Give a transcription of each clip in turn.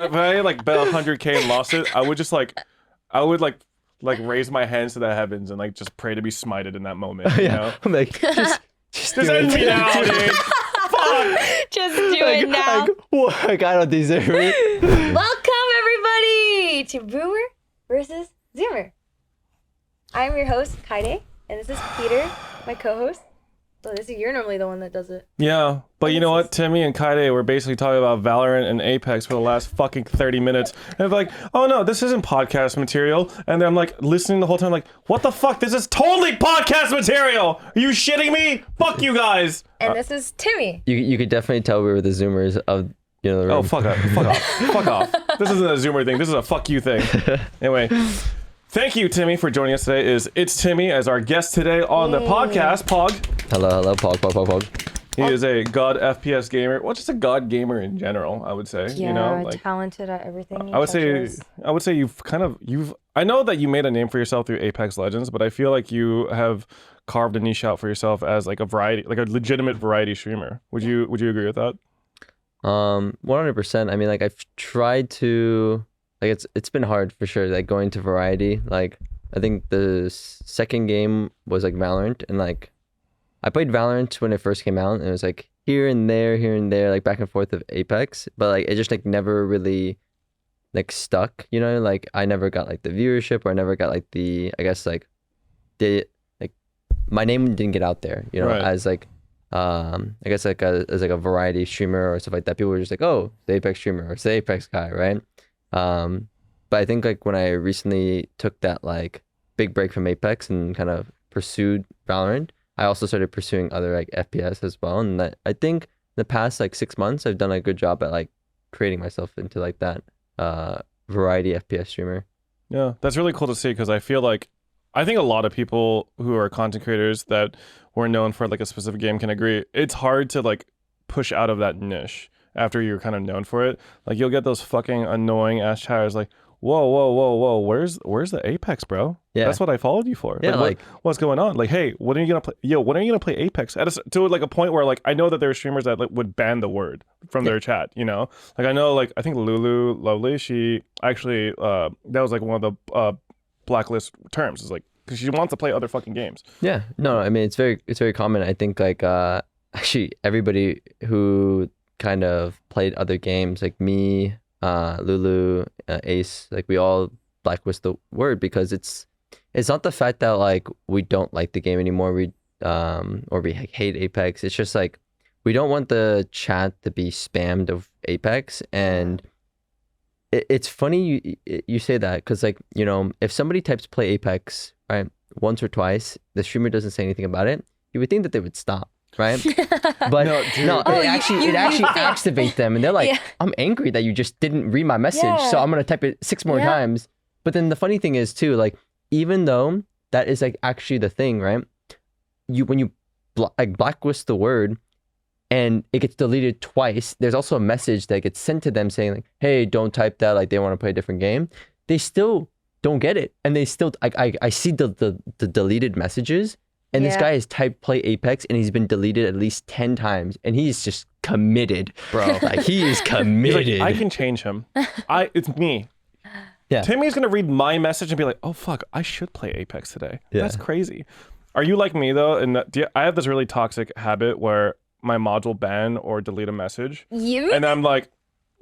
If I like bet 100K and lost it, I would like raise my hands to the heavens and like just pray to be smited in that moment. You know? I'm like, just do end me it. now, dude. Fuck. Just do it now. Like, I don't deserve it. Welcome everybody to Boomer versus Zoomer. I'm your host, Kyedae, and this is Peter, my co-host. So you're normally the one that does it. Yeah, but you know what? Timmy and Kyedae were basically talking about Valorant and Apex for the last fucking 30 minutes. And they're like, oh no, this isn't podcast material. And then I'm like listening the whole time like, what the fuck? This is totally podcast material! Are you shitting me? Fuck you guys! And this is Timmy. You could definitely tell we were the Zoomers of the room. Oh, fuck off. Fuck off. Fuck off. This isn't a Zoomer thing. This is a fuck you thing. Anyway, thank you, Timmy, for joining us today. It's Timmy as our guest today on the podcast, Pog. Hello, Pog. He is a god FPS gamer. Well, just a god gamer in general, I would say. Yeah, you know, like talented at everything. I would say you've I know that you made a name for yourself through Apex Legends, but I feel like you have carved a niche out for yourself as like a legitimate variety streamer. Would you agree with that? 100%. I mean, like I've tried to, like it's been hard for sure. Like going to variety. Like I think the second game was like Valorant, and like I played Valorant when it first came out, and it was like here and there, like back and forth of Apex, but like it just like never really like stuck, you know? Like I never got like the viewership, or I never got like the, I guess like my name didn't get out there, you know, right. as like I guess like as like a variety streamer or stuff like that. People were just like, oh, the Apex streamer or it's the Apex guy, right? But I think like when I recently took that like big break from Apex and kind of pursued Valorant, I also started pursuing other like FPS as well. And that I think the past like 6 months, I've done a good job at like creating myself into like that variety FPS streamer. Yeah, that's really cool to see, because I think a lot of people who are content creators that were known for like a specific game can agree. It's hard to like push out of that niche after you're kind of known for it. Like you'll get those fucking annoying ass chatters like, whoa, where's the Apex, bro? Yeah, that's what I followed you for. Yeah, like what's going on? Like, hey, when are you gonna play? Yo, when are you gonna play Apex? To like a point where like I know that there are streamers that like would ban the word from their chat. You know, like I know like I think Lulu Lovely, she actually that was like one of the blacklist terms. Is like because she wants to play other fucking games. Yeah, no, I mean it's very common. I think like actually everybody who kind of played other games like me, Lulu, Ace, like we all blacklist the word because it's not the fact that like we don't like the game anymore, or we hate Apex. It's just like we don't want the chat to be spammed of Apex. And it's funny you say that, because like, you know, if somebody types play Apex right once or twice, the streamer doesn't say anything about it, you would think that they would stop, right? But no, it actually activates them, and they're like, I'm angry that you just didn't read my message, so I'm gonna type it 6 more times. But then the funny thing is too, like even though that is like actually the thing, right? When you blacklist the word and it gets deleted twice, there's also a message that gets sent to them saying like, hey, don't type that, like they want to play a different game. They still don't get it, and they still I see the deleted messages. And this guy has typed play Apex, and he's been deleted at least 10 times, and he's just committed, bro. Like he is committed. Like, I can change him. It's me. Yeah. Timmy's gonna read my message and be like, oh fuck, I should play Apex today. Yeah. That's crazy. Are you like me though? And I have this really toxic habit where my mods will ban or delete a message. And I'm like,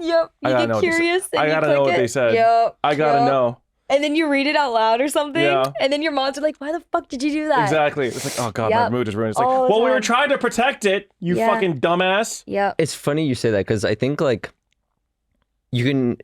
yep. You get curious. I gotta know what they said. Yep. I gotta know. And then you read it out loud or something. Yeah. And then your mods are like, why the fuck did you do that? Exactly. It's like, oh god, my mood is ruined. It's like, well, we were trying to protect it, you fucking dumbass. Yeah. It's funny you say that, because I think like you can,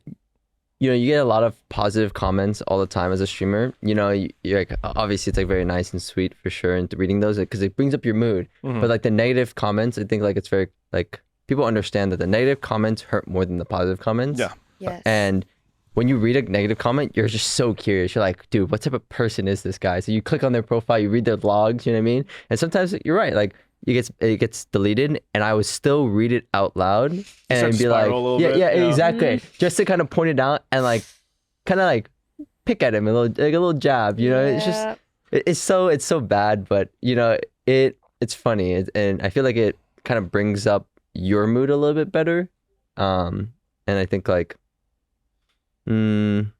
you know, you get a lot of positive comments all the time as a streamer. You know, you're like, obviously it's like very nice and sweet for sure, and reading those because it brings up your mood. Mm-hmm. But like the negative comments, I think like it's very like people understand that the negative comments hurt more than the positive comments. Yeah. Yes. And when you read a negative comment, you're just so curious. You're like, dude, what type of person is this guy? So you click on their profile, you read their logs, you know what I mean? And sometimes you're right, like it gets deleted, and I would still read it out loud and be like, yeah, exactly. Mm-hmm. Just to kind of point it out and like kind of like pick at him a little jab, you know? It's just it's so bad, but you know, it's funny, and I feel like it kind of brings up your mood a little bit better. And I think like Mm,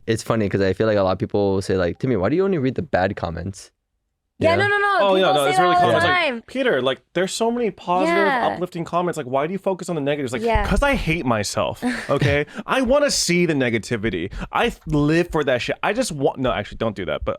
it's funny because I feel like a lot of people will say like, Timmy, why do you only read the bad comments? Yeah, Yeah. no. Oh People yeah, no, say it's that really all common. the It's time. like, Peter, like there's so many positive, Yeah. uplifting comments. Like, why do you focus on the negatives? Like, Yeah. because I hate myself. Okay, I want to see the negativity. I live for that shit. I just want. No, actually, don't do that. But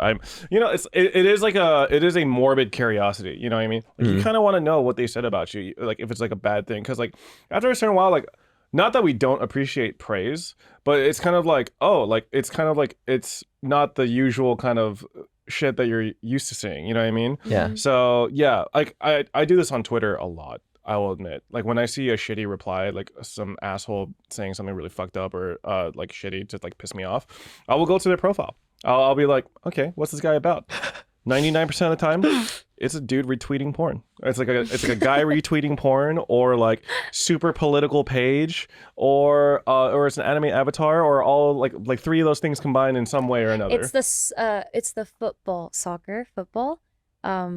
it is like it is a morbid curiosity. You know what I mean? Like, you kind of want to know what they said about you. Like, if it's like a bad thing, because like after a certain while, like. Not that we don't appreciate praise, but it's kind of like, oh, like it's kind of like it's not the usual kind of shit that you're used to seeing. You know what I mean? Yeah. So yeah, like I do this on Twitter a lot. I will admit, like when I see a shitty reply, like some asshole saying something really fucked up or like shitty to like piss me off, I will go to their profile. I'll be like, okay, what's this guy about? 99% of the time, it's a dude retweeting porn. It's like a guy retweeting porn, or like super political page, or it's an anime avatar, or all like three of those things combined in some way or another. It's the soccer football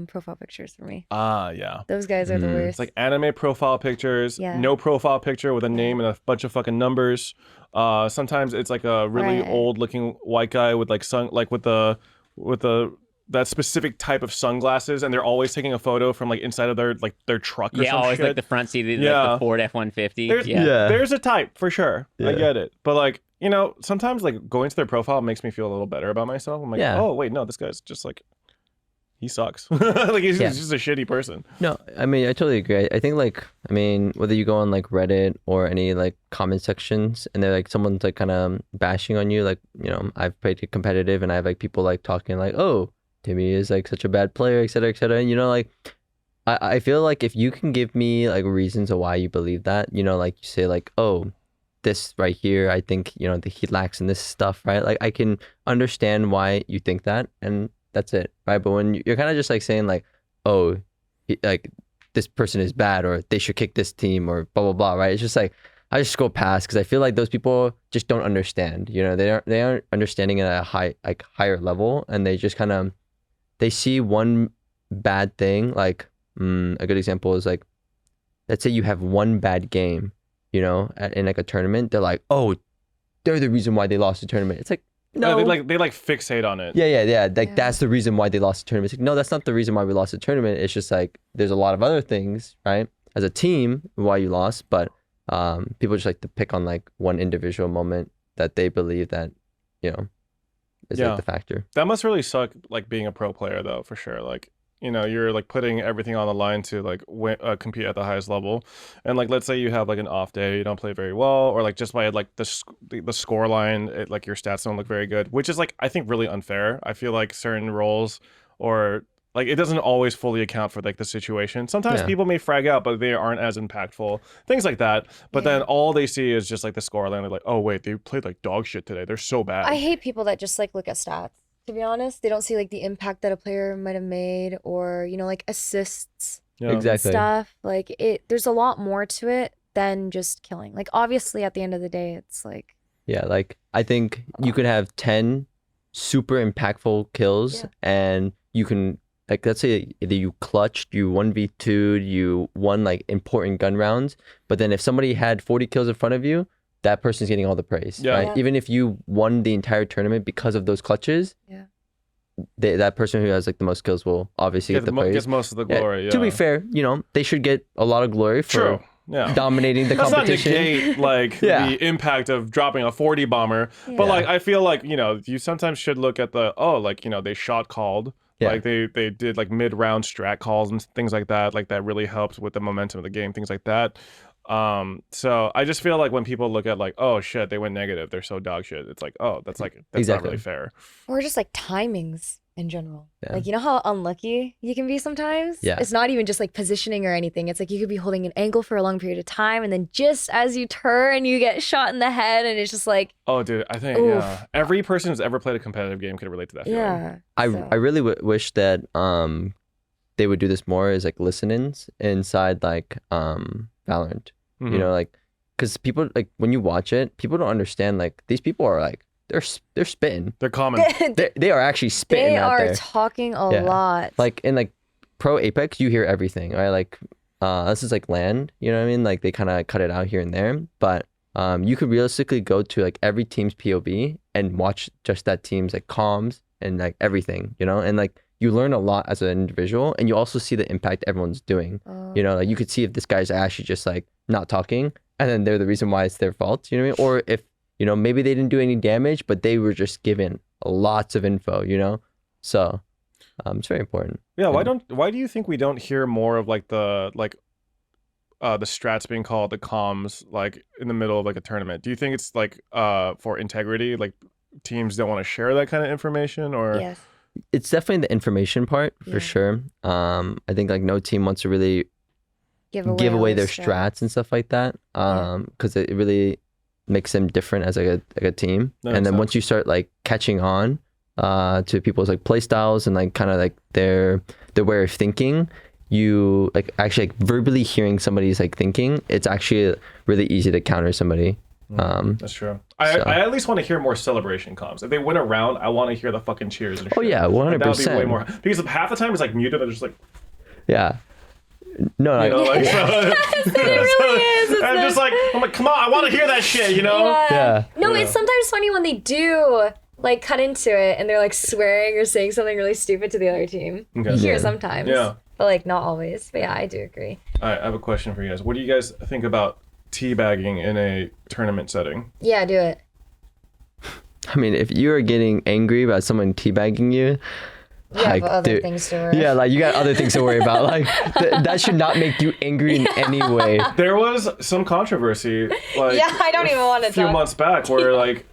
profile pictures for me. Yeah. Those guys are the worst. It's like anime profile pictures, Yeah. no profile picture with a name and a bunch of fucking numbers. Sometimes it's like a really Right. old looking white guy with like with the that specific type of sunglasses, and they're always taking a photo from like inside of their truck or Yeah, some always shit. like the front seat of Yeah. like the Ford F-150. There's, Yeah. there's a type for sure. I Yeah. get it, but like sometimes like going to their profile makes me feel a little better about myself. I'm like, Yeah. oh wait, no, this guy's just like he sucks. Like he's Yeah. just a shitty person. No, I mean, I totally agree. I think like, I mean, whether you go on like Reddit or any like comment sections and they're like someone's like kind of bashing on you, like, I've played competitive and I have like people like talking like, oh, Timmy is like such a bad player, et cetera, et cetera. And like, I feel like if you can give me like reasons of why you believe that, like you say like, oh, this right here, I think, that he lacks in this stuff, right? Like I can understand why you think that, and that's it, right? But when you're kind of just like saying like, oh, like this person is bad, or they should kick this team, or blah blah blah, right? It's just like I just go past because I feel like those people just don't understand. They aren't understanding it at a higher level, and they just kind of they see one bad thing. Like a good example is like, let's say you have one bad game, in like a tournament. They're like, oh, they're the reason why they lost the tournament. It's like, no, they like fixate on it. Yeah. Like Yeah. that's the reason why they lost the tournament. It's like, no, that's not the reason why we lost the tournament. It's just like there's a lot of other things, right? As a team, why you lost, but people just like to pick on like one individual moment that they believe that, is Yeah. like the factor. That must really suck, like being a pro player though, for sure. Like, you're like putting everything on the line to like compete at the highest level, and like let's say you have like an off day, you don't play very well, or like just by like the score line, like your stats don't look very good, which is like I think really unfair. I feel like certain roles or like it doesn't always fully account for like the situation. Sometimes Yeah. people may frag out, but they aren't as impactful, things like that. But then all they see is just like the score line. They're like, oh wait, they played like dog shit today. They're so bad. I hate people that just like look at stats. To be honest, they don't see like the impact that a player might have made, or like assists Yeah. Exactly. stuff. Like there's a lot more to it than just killing. Like obviously, at the end of the day, it's like Yeah, like I think you could have 10 super impactful kills, Yeah. and you can like, let's say either you clutched, you 1v2'd, you won like important gun rounds, but then if somebody had 40 kills in front of you, that person's getting all the praise, Yeah. right? Yeah. Even if you won the entire tournament because of those clutches, Yeah. that person who has like the most kills will obviously get the praise. Gets most of the Yeah, glory. Yeah. To be fair, they should get a lot of glory for True. Yeah. dominating the That's competition. not negate like Yeah. the impact of dropping a 40 bomber, but Yeah. like I feel like you sometimes should look at they shot called, Yeah. like they did like mid-round strat calls and things like that, like that really helped with the momentum of the game, things like that. So I just feel like when people look at like, oh shit, they went negative, they're so dog shit, it's like, oh, that's not Exactly. really fair. or just like timings in general. Yeah. Like how unlucky you can be sometimes. Yeah. It's not even just like positioning or anything. It's like you could be holding an angle for a long period of time, and then just as you turn, you get shot in the head, and it's just like Oh dude, I think Oof. every person who's ever played a competitive game could relate to that feeling. yeah. I so- I really wish that they would do this more is like listen-ins inside like Valorant. Mhm. Like because people like when you watch it, people don't understand like these people are like they're spitting. They're common. They are actually spitting they out are there. talking a Yeah. lot. Like in like pro Apex, you hear everything, right? Like this is like land, you know what I mean? Like they kind of cut it out here and there, but you could realistically go to like every team's POV and watch just that team's like comms and like everything, you know, and like you learn a lot as an individual, and you also see the impact everyone's doing. You know, like you could see if this guy's actually just like not talking, and then they're the reason why it's their fault. You know what I mean? Or if, you know, maybe they didn't do any damage, but they were just given lots of info. You know, so it's very important. Yeah. Why do you think we don't hear more of like the strats being called, the comms, like in the middle of like a tournament? Do you think it's like for integrity, like teams don't want to share that kind of information, or? Yes. It's definitely the information part for sure. I think like no team wants to really give away their strats and stuff like that, because it really makes them different as like a team. And then once you start like catching on to people's like play styles and like kind of like their way of thinking, you like actually like verbally hearing somebody's like thinking, it's actually really easy to counter somebody. That's true. I at least want to hear more celebration comms. If they win a round, I want to hear the fucking cheers and shit. Oh yeah, 100%. That would be way more, because half the time it's like muted. I'm just like, yeah. No, you know, like, so, Yes, it really is. It's I'm just like, I'm like, come on, I want to hear that shit, you know? Yeah. No, it's sometimes funny when they do like cut into it and they're like swearing or saying something really stupid to the other team. Okay. You hear Yeah. sometimes. Yeah. But like not always. But yeah, I do agree. All right, I have a question for you guys. What do you guys think about teabagging in a tournament setting? Yeah, do it. I mean, if you're getting angry about someone teabagging you, You have like, other dude, things to worry. yeah, like you got other things to worry about. Like that should not make you angry in any way. There was some controversy, like Yeah, I don't even want to a few talk. months back, where like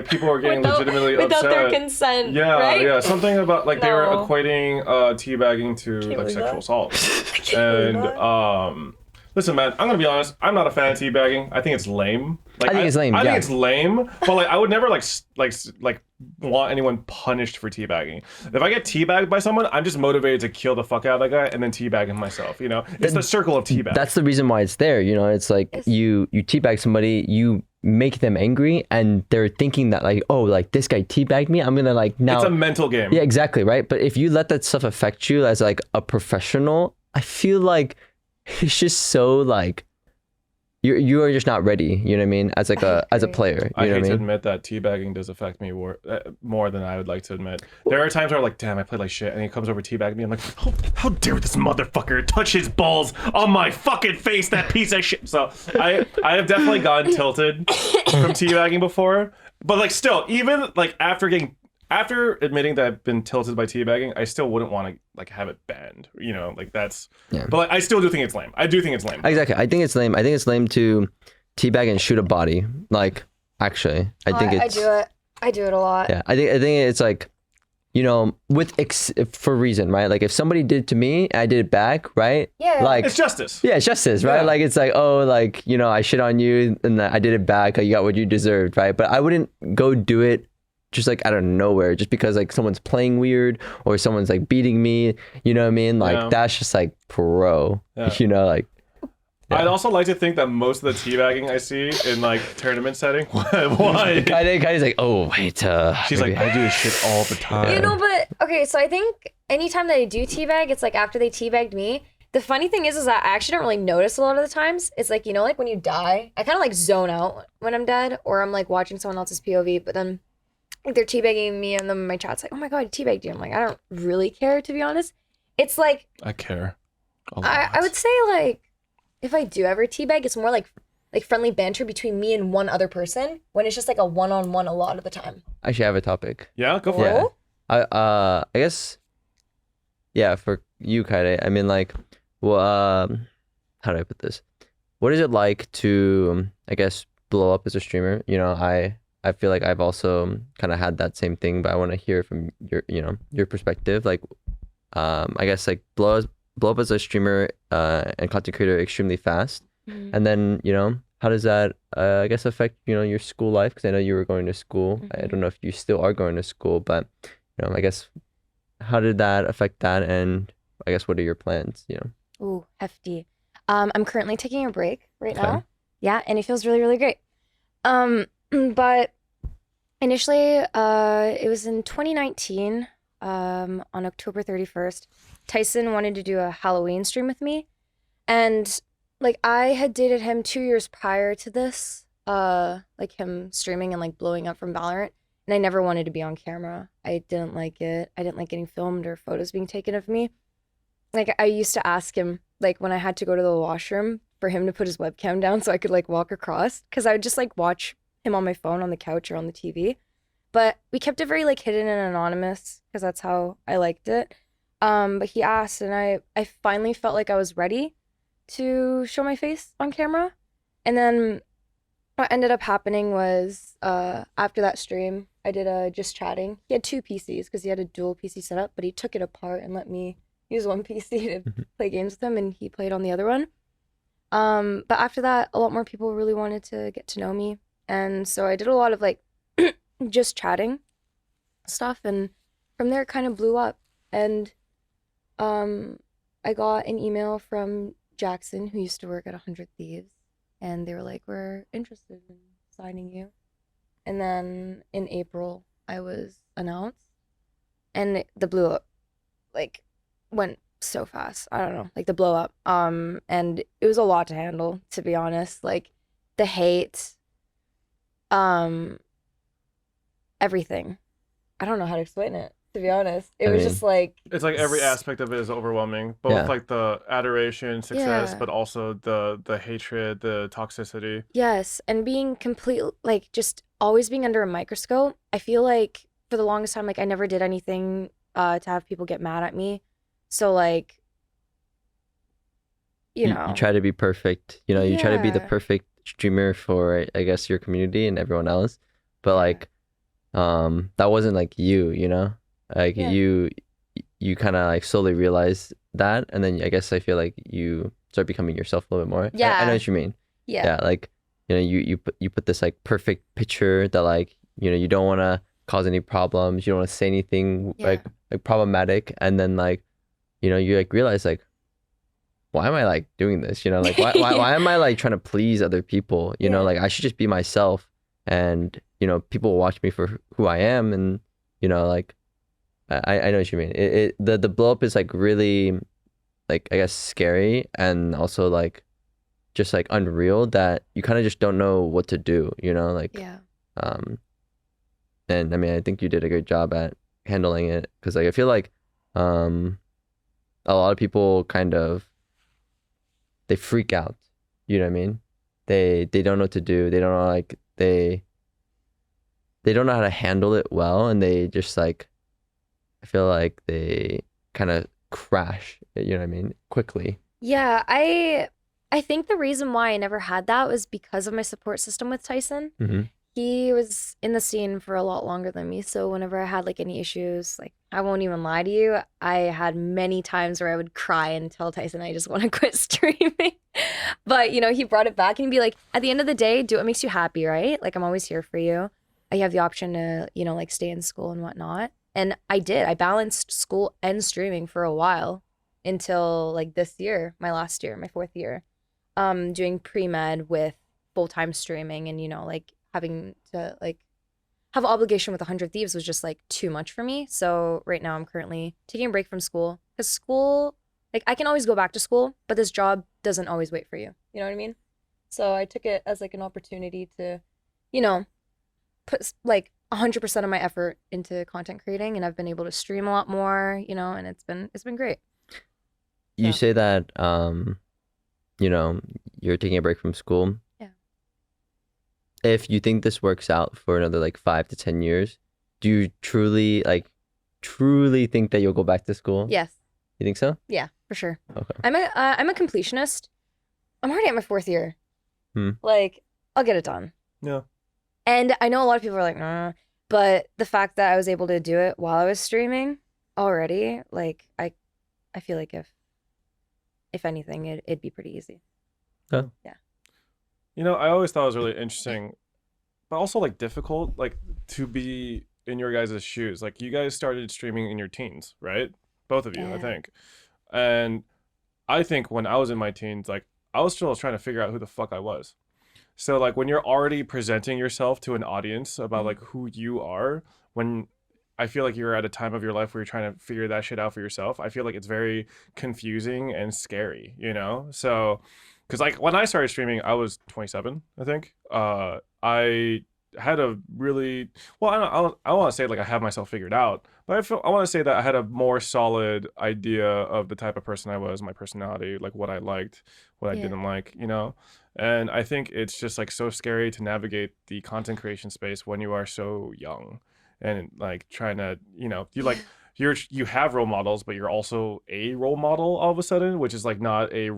people were getting legitimately without upset. their consent. Yeah, right? yeah, something about like they were No. equating teabagging to like believe sexual that. assault. And listen, man, I'm gonna be honest. I'm not a fan of teabagging. I think it's lame. Like, I think it's lame, I yeah. think it's lame, but like I would never like want anyone punished for teabagging. If I get teabagged by someone, I'm just motivated to kill the fuck out of that guy and then teabag him myself. You know, it's the circle of teabag. That's the reason why it's there. You know, it's like you teabag somebody, you make them angry, and they're thinking that like, oh, like this guy teabagged me, I'm gonna like now. It's a mental game. Yeah, exactly, right. But if you let that stuff affect you as like a professional, I feel like it's just so like you are just not ready. You know what I mean? As like as a player, I you know hate what I to mean? admit that teabagging does affect me more than I would like to admit. There are times where I'm like, damn, I played like shit, and he comes over teabagging me. I'm like, how dare this motherfucker touch his balls on my fucking face, that piece of shit. So I have definitely gotten tilted from teabagging before, but like still, even like after admitting that I've been tilted by teabagging, I still wouldn't want to like have it banned. You know, like that's. Yeah. But like, I still do think it's lame. I do think it's lame. Exactly. I think it's lame. I think it's lame to teabag and shoot a body. Like, actually, I think I it's. do it. I do it a lot. Yeah, I think it's like, you know, with for reason, right? Like if somebody did it to me, I did it back, right? Yeah. Like It's justice. yeah, it's justice, right? Yeah. Like it's like, oh, like, you know, I shit on you and I did it back. Like, you got what you deserved, right? But I wouldn't go do it just like out of nowhere, just because like someone's playing weird or someone's like beating me. You know what I mean? Like Yeah. that's just like pro. Yeah. You know, like. I'd also like to think that most of the teabagging I see in like tournament setting, why? Kyedae's like, oh wait, She's like, I do this shit all the time. You know, but okay, so I think anytime that I do teabag, it's like after they teabagged me. The funny thing is that I actually don't really notice a lot of the times. It's like, you know, like when you die, I kind of like zone out when I'm dead, or I'm like watching someone else's POV, but then like they're teabagging me, and then my chat's like, oh my god, I teabagged you. I'm like, I don't really care, to be honest. It's like, I care a lot. I would say like, if I do ever teabag, it's more like friendly banter between me and one other person, when it's just like a one-on-one a lot of the time. Actually, I have a topic. Yeah, go for Yeah. it. I guess, yeah, for you, Kyedae, I mean, like, well, how do I put this? What is it like to, I guess, blow up as a streamer? You know, I feel like I've also kind of had that same thing, but I want to hear from your, you know, your perspective. Like, I guess, like, blow up as a streamer and content creator extremely fast. Mhm. And then, you know, how does that, I guess, affect, you know, your school life? Because I know you were going to school. I don't know if you still are going to school, but, you know, I guess, how did that affect that? And I guess, what are your plans, you know? Ooh, hefty. I'm currently taking a break right Okay. now. Yeah, and it feels really, really great. But initially, it was in 2019, on October 31st. Tyson wanted to do a Halloween stream with me. And like I had dated him 2 years prior to this. like him streaming and like blowing up from Valorant, and I never wanted to be on camera. I didn't like it. I didn't like getting filmed or photos being taken of me. Like I used to ask him like when I had to go to the washroom for him to put his webcam down so I could like walk across, because I would just like watch him on my phone on the couch or on the TV. But we kept it very like hidden and anonymous because that's how I liked it. But he asked, and I finally felt like I was ready to show my face on camera. And then what ended up happening was after that stream, I did a just chatting. He had two PCs because he had a dual PC setup, but he took it apart and let me use one PC to play games with him, and he played on the other one. But after that, a lot more people really wanted to get to know me, and so I did a lot of like just chatting stuff, and from there it kind of blew up. And I got an email from Jackson, who used to work at 100 Thieves, and they were like, "We're interested in signing you." And then in April, I was announced, and the blew up, like, went so fast. I don't know, like the blow up. And it was a lot to handle, to be honest. Like the hate, everything. I don't know how to explain it, to be honest. It was just like it's like every aspect of it is overwhelming, both like the adoration, success, but also the hatred, the toxicity. Yes, and being complete, like just always being under a microscope. I feel like for the longest time, like I never did anything to have people get mad at me. So like, you try to be perfect. You try to be the perfect streamer for, I guess, your community and everyone else. But like, that wasn't like you, like you kind of like slowly realize that, and then I guess I feel like you start becoming yourself a little bit more. I know what you mean. Yeah, like you put this like perfect picture that like you don't want to cause any problems, you don't want to say anything like problematic, and then like you like realize like, why am I like doing this? Like why am I like trying to please other people? Like I should just be myself, and people will watch me for who I am, and like I know what you mean. The blow up is like really, like, I guess, scary, and also like just like unreal, that you kind of just don't know what to do, like and I mean, I think you did a good job at handling it, because like I feel like a lot of people kind of, they freak out, you know what I mean? They don't know what to do. They don't know, like they don't know how to handle it well, and they just like, I feel like they kind of crash, you know what I mean, quickly. Yeah, I think the reason why I never had that was because of my support system with Tyson. Mm-hmm. He was in the scene for a lot longer than me, so whenever I had like any issues, like I won't even lie to you, I had many times where I would cry and tell Tyson I just want to quit streaming. But he brought it back, and he'd be like, at the end of the day, do what makes you happy, right? Like I'm always here for you. You have the option to, like stay in school and whatnot. And I did. I balanced school and streaming for a while until like this year, my last year, my 4th year, doing pre-med with full-time streaming, and like having to like have obligation with 100 Thieves was just like too much for me. So right now I'm currently taking a break from school, because school, like I can always go back to school, but this job doesn't always wait for you. You know what I mean? So I took it as like an opportunity to, put like 100% of my effort into content creating, and I've been able to stream a lot more, and it's been great. You say that you're taking a break from school. Yeah. If you think this works out for another like 5 to 10 years, do you truly think that you'll go back to school? Yes. You think so? Yeah, for sure. Okay. I'm a completionist. I'm already at my 4th year. Like I'll get it done. Yeah. And I know a lot of people are like, nah, but the fact that I was able to do it while I was streaming already, like I feel like if anything, it'd be pretty easy. Yeah. I always thought it was really interesting, but also like difficult, like to be in your guys' shoes. Like you guys started streaming in your teens, right? Both of you, I think. And I think when I was in my teens, like I was still trying to figure out who the fuck I was. So like when you're already presenting yourself to an audience about like who you are, when I feel like you're at a time of your life where you're trying to figure that shit out for yourself, I feel like it's very confusing and scary, So because like when I started streaming, I was 27, I think. I had a really well, I don't want to say like I have myself figured out, but I want to say that I had a more solid idea of the type of person I was, my personality, like what I liked, what I Yeah. didn't like, you know. And I think it's just like so scary to navigate the content creation space when you are so young, and like trying to, you know, you have role models, but you're also a role model all of a sudden, which is like not a,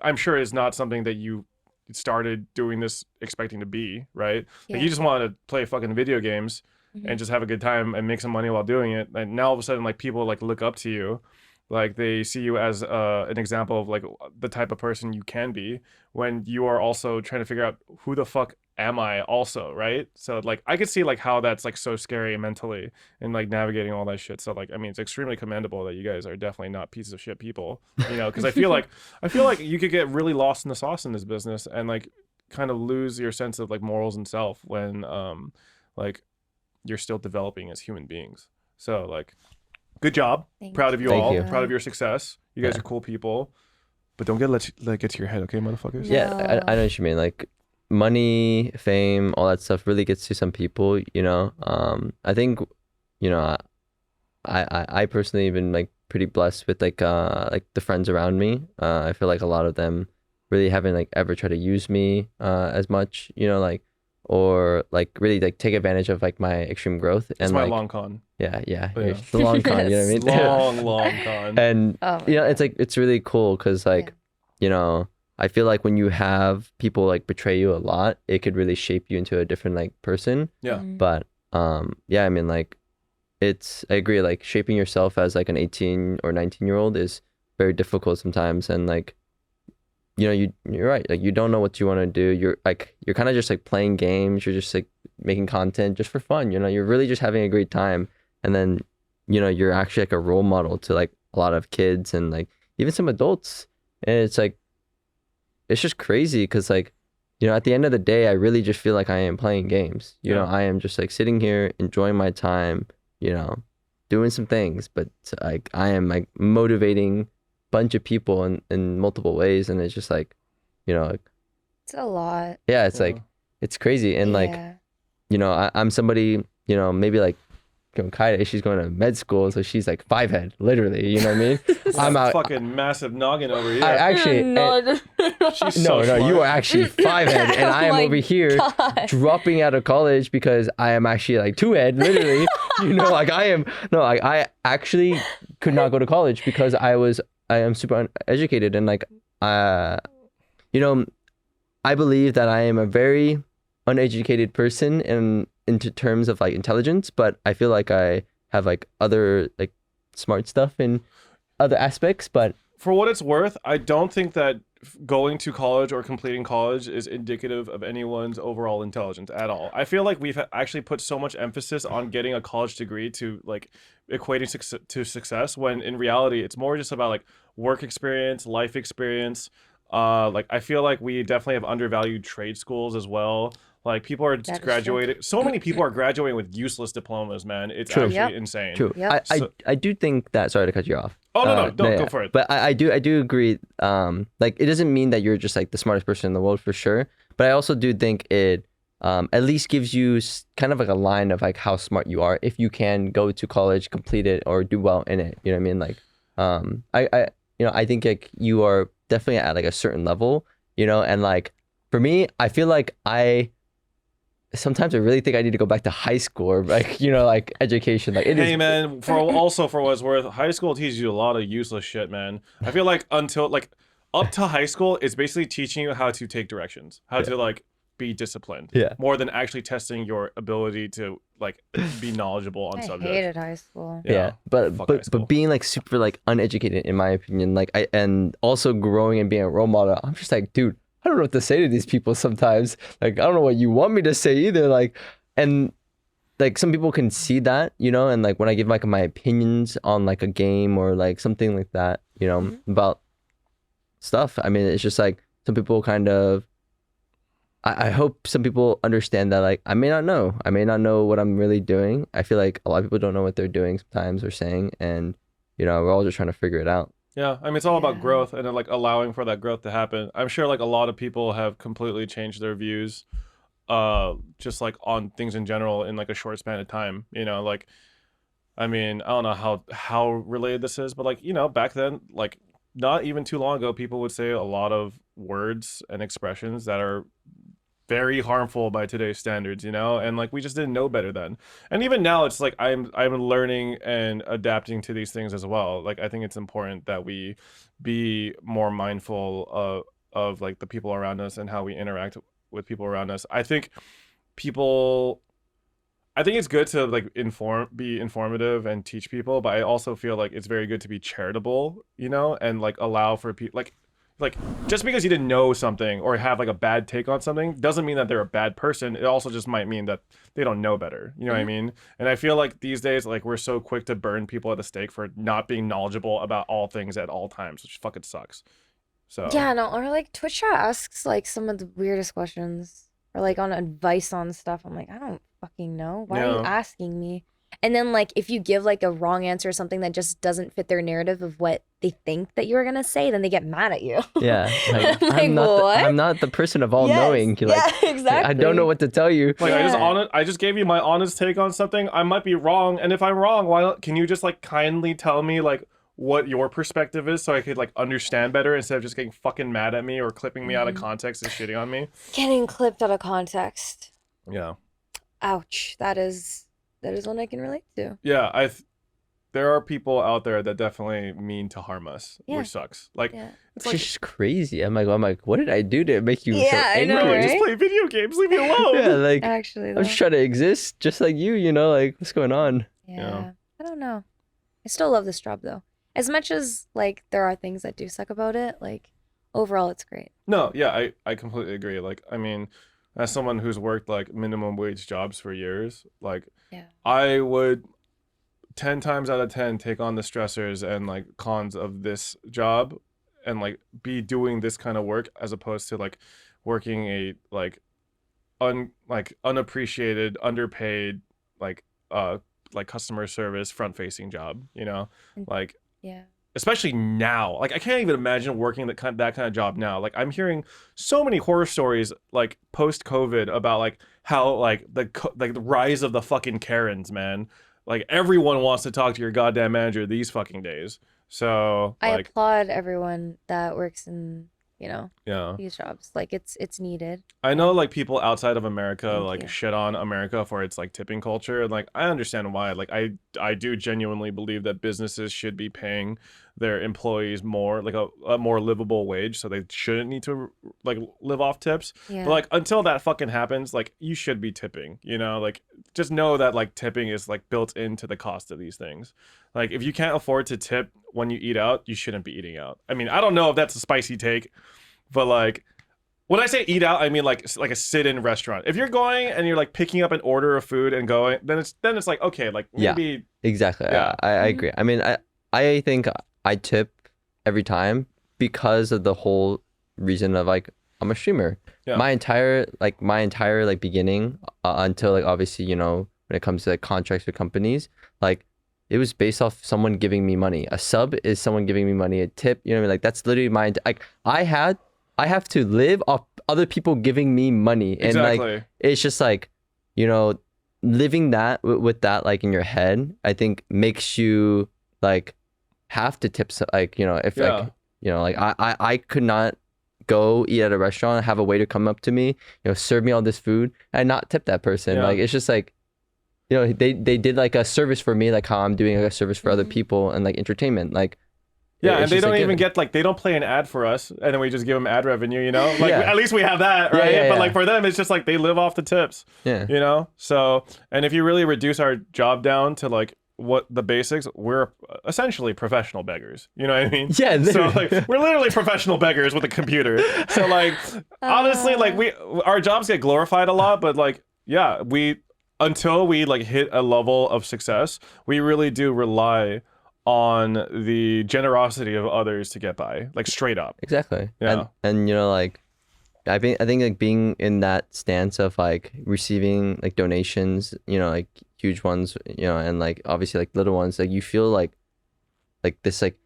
I'm sure is not something that you started doing this expecting to be, right? Yeah. Like you just want to play fucking video games Mhm. and just have a good time and make some money while doing it. And now all of a sudden, like people like look up to you, like they see you as an example of like the type of person you can be when you are also trying to figure out who the fuck am I also, right? So like I could see like how that's like so scary mentally and like navigating all that shit. So like I mean it's extremely commendable that you guys are definitely not pieces of shit people, you know, because I feel like you could get really lost in the sauce in this business and like kind of lose your sense of like morals and self when like you're still developing as human beings. So like good job. Thank Proud of you Thank all. you. Proud of your success. You guys Yeah. are cool people. But don't let get to your head, okay, motherfuckers? Yeah, No. I know what you mean. Like money, fame, all that stuff really gets to some people, you know. I think, you know, I personally have been like pretty blessed with like the friends around me. I feel like a lot of them really haven't like ever tried to use me as much, you know, like or like really like take advantage of like my extreme growth It's and my like long con. yeah, Oh, yeah. the long con, you know what I mean? Long con. And Oh my you know, God. it's like it's really cool because like you know, I feel like when you have people like betray you a lot, it could really shape you into a different like person. Yeah. Mhm. But yeah, I mean like I agree, like shaping yourself as like an 18 or 19-year-old is very difficult sometimes, and like you know, you're right, like you don't know what you want to do. You're kind of just like playing games, you're just like making content just for fun, you know, you're really just having a great time. And then you know, you're actually like a role model to like a lot of kids and like even some adults. And it's like it's just crazy because like you know, at the end of the day, I really just feel like I am playing games. You know, Yeah. I am just like sitting here enjoying my time, you know, doing some things, but like I am like motivating a bunch of people in multiple ways. And it's just like, you know, like, It's a lot. yeah, it's Yeah. like it's crazy. And like, Yeah. you know, I'm somebody, you know, maybe like you know, Kyedae, she's going to med school, so she's like 5 head, literally. You know what I mean? I'm out. Fucking massive noggin over here. I actually She's no, so you smart. are actually 5 head, and I am Oh my over here God. dropping out of college because I am actually like 2 head, literally. You know, like I actually could not go to college because I am super uneducated, and like you know, I believe that I am a very uneducated person into terms of like intelligence, but I feel like I have like other like smart stuff in other aspects. But For what it's worth, I don't think that going to college or completing college is indicative of anyone's overall intelligence at all. I feel like we've actually put so much emphasis on getting a college degree to like equating to success, when in reality it's more just about like work experience, life experience. Like I feel like we definitely have undervalued trade schools as well. Like people are That is true. graduating. So many people are graduating with useless diplomas, man. It's True. actually Yep. insane. true, Yep. I do think that. Sorry to cut you off. Oh no, No, go yeah. for it. But I do agree. Like it doesn't mean that you're just like the smartest person in the world for sure. But I also do think it at least gives you kind of like a line of like how smart you are if you can go to college, complete it, or do well in it. You know what I mean? Like I you know, I think like you are definitely at like a certain level. You know, and like for me, I feel like sometimes I really think I need to go back to high school or like, you know, like education. Like it is. Hey man, for what it's worth, high school teaches you a lot of useless shit, man. I feel like until like up to high school, it's basically teaching you how to take directions, how to like be disciplined. Yeah. More than actually testing your ability to like be knowledgeable on I subject. hated high school. Yeah, but Fuck high school. but being like super like uneducated in my opinion, like and also growing and being a role model, I'm just like, dude, I don't know what to say to these people sometimes. Like I don't know what you want me to say either. Like and like some people can see that, you know, and like when I give like my opinions on like a game or like something like that, you know, about stuff. I mean, it's just like some people kind of I hope some people understand that like I may not know what I'm really doing. I feel like a lot of people don't know what they're doing sometimes or saying, and you know, we're all just trying to figure it out. Yeah, I mean, it's all about Yeah. growth and then, like allowing for that growth to happen. I'm sure like a lot of people have completely changed their views, just like on things in general in like a short span of time. You know, like I mean, I don't know how related this is, but like back then, like not even too long ago, people would say a lot of words and expressions that are very harmful by today's standards, and like we just didn't know better then. And even now it's like I'm learning and adapting to these things as well. Like I think it's important that we be more mindful of like the people around us and how we interact with people around us. People I think it's good to like be informative and teach people, but I also feel like it's very good to be charitable, and like allow for people like just because you didn't know something or have like a bad take on something doesn't mean that they're a bad person. It also just might mean that they don't know better. You know what I mean? And I feel like these days, like we're so quick to burn people at the stake for not being knowledgeable about all things at all times, which fucking sucks. So Yeah, no, or like Twitch chat asks like some of the weirdest questions or like on advice on stuff. I'm like, I don't fucking know. Why are you Yeah. asking me? And then like if you give like a wrong answer or something that just doesn't fit their narrative of what they think that you were gonna say, then they get mad at you. Yeah, like, I'm like, I'm what? not the person of all Yes, knowing. Like, yeah, exactly. I don't know what to tell you. Like Yeah. I just gave you my honest take on something. I might be wrong, and if I'm wrong, can you just like kindly tell me like what your perspective is so I could like understand better instead of just getting fucking mad at me or clipping me out of context and shitting on me? Getting clipped out of context. Yeah. Ouch. That is one I can relate to. Yeah, there are people out there that definitely mean to harm us, Yeah. which sucks. Like Yeah. it's It's like just crazy. I'm like, what did I do to make you so Yeah, I know, angry? right? just play video games, leave me alone. Yeah, like Actually, I'm though. just trying to exist, just like you. Like what's going on? Yeah. I don't know. I still love this job though. As much as like there are things that do suck about it, like overall it's great. No, yeah, I completely agree. Like, I mean, as someone who's worked like minimum wage jobs for years, like Yeah. I would 10 times out of 10 take on the stressors and like cons of this job and like be doing this kind of work as opposed to like working a like unappreciated, underpaid like customer service front facing job, like Yeah. especially now. Like I can't even imagine working that kind of job now. Like I'm hearing so many horror stories like post COVID about like how like the rise of the fucking Karens, man. Like everyone wants to talk to your goddamn manager these fucking days. So I like applaud everyone that works in, yeah. these jobs. Like it's needed. I know like people outside of America Thank like you. shit on America for its like tipping culture, and like I understand why. Like I do genuinely believe that businesses should be paying their employees more like a more livable wage, so they shouldn't need to like live off tips. Yeah. But like until that fucking happens, like you should be tipping, like just know that like tipping is like built into the cost of these things. Like if you can't afford to tip when you eat out, you shouldn't be eating out. I mean, I don't know if that's a spicy take, but like when I say eat out, I mean like a sit-in restaurant. If you're going and you're like picking up an order of food and going, then it's like okay, like maybe Exactly. Yeah. I agree. I mean, I think I tip every time because of the whole reason of like I'm a streamer. Yeah. My entire like beginning until like obviously when it comes to like contracts with companies, like it was based off someone giving me money. A sub is someone giving me money. A tip, you know what I mean? Like that's literally like I have to live off other people giving me money, and exactly. like it's just like living that with that like in your head, I think makes you like have to tip like if Yeah. like I could not go eat at a restaurant, have a waiter come up to me, serve me all this food and not tip that person. Yeah. Like it's just like they did like a service for me, like how I'm doing like a service for other people and like entertainment, like Yeah, and it's they just, don't like, even given. get like they don't play an ad for us, and then we just give them ad revenue, Like Yeah. at least we have that, Yeah, right? yeah, But yeah. like for them, it's just like they live off the tips, Yeah. So, and if you really reduce our job down to like what the basics, we're essentially professional beggars. You know what I mean? Yeah, So literally. like we're literally professional beggars with a computer. So like honestly, like our jobs get glorified a lot, but like yeah, until we like hit a level of success, we really do rely on the generosity of others to get by, like straight up. Exactly. Yeah. And like I think like being in that stance of like receiving like donations, like huge ones, and like obviously like little ones, like you feel like this like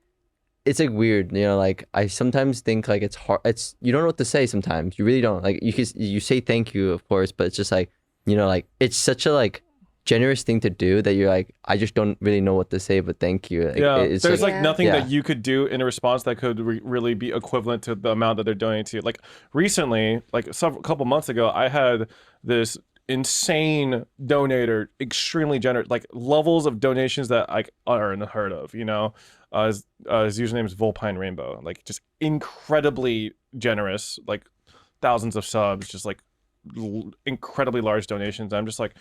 it's like weird, you know, like I sometimes think like it's hard, you don't know what to say sometimes. You really don't. Like you say thank you, of course, but it's just like, you know, like it's such a like generous thing to do that you're like, I just don't really know what to say, but thank you. Like, Yeah, it's there's like, like nothing Yeah. that you could do in a response that could really be equivalent to the amount that they're donating to you. Like recently, like a couple months ago, I had this insane donator, extremely generous, like levels of donations that like are unheard of. You know, his username is Volpine Rainbow, like just incredibly generous, like thousands of subs, just like incredibly large donations. I'm just like,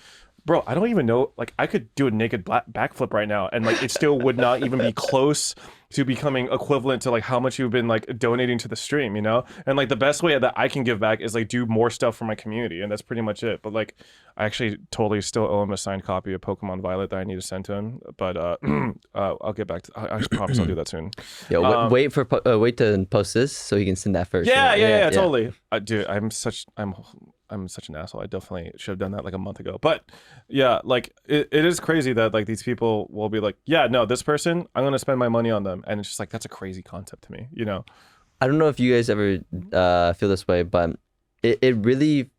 bro, I don't even know. Like, I could do a naked backflip right now, and like, it still would not even be close to becoming equivalent to like how much you've been like donating to the stream, you know? And like, the best way that I can give back is like do more stuff for my community, and that's pretty much it. But like, I actually totally still owe him a signed copy of Pokemon Violet that I need to send to him. But I'll get back to. I promise I'll do that soon. yeah, wait to post this so he can send that first. Yeah, totally. Dude, I'm such an asshole. I definitely should have done that like a month ago. But yeah, like it is crazy that like these people will be like, yeah, no, this person, I'm gonna spend my money on them, and it's just like that's a crazy concept to me, you know? I don't know if you guys ever feel this way, but it really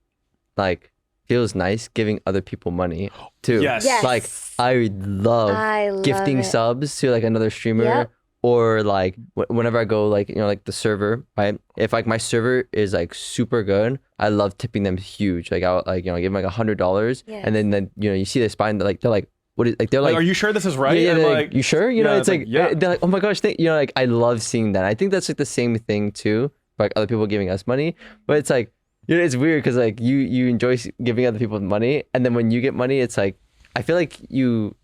like feels nice giving other people money too. Yes. Yes. Like I love gifting it. subs to like another streamer. Yep. Or like whenever I go like, you know, like the server, right? If like my server is like super good, I love tipping them huge. Like I'll like, you know, give them like $100, Yes. and then you know you see they spine like they're like, what is like they're Like, like, are you sure this is right? yeah, And they're like, you sure? You know, yeah, it's like yeah. they're like, oh my gosh, you know, like I love seeing that. I think that's like the same thing too, like other people giving us money, but it's like, you know, it's weird because like you enjoy giving other people money, and then when you get money, it's like I feel like you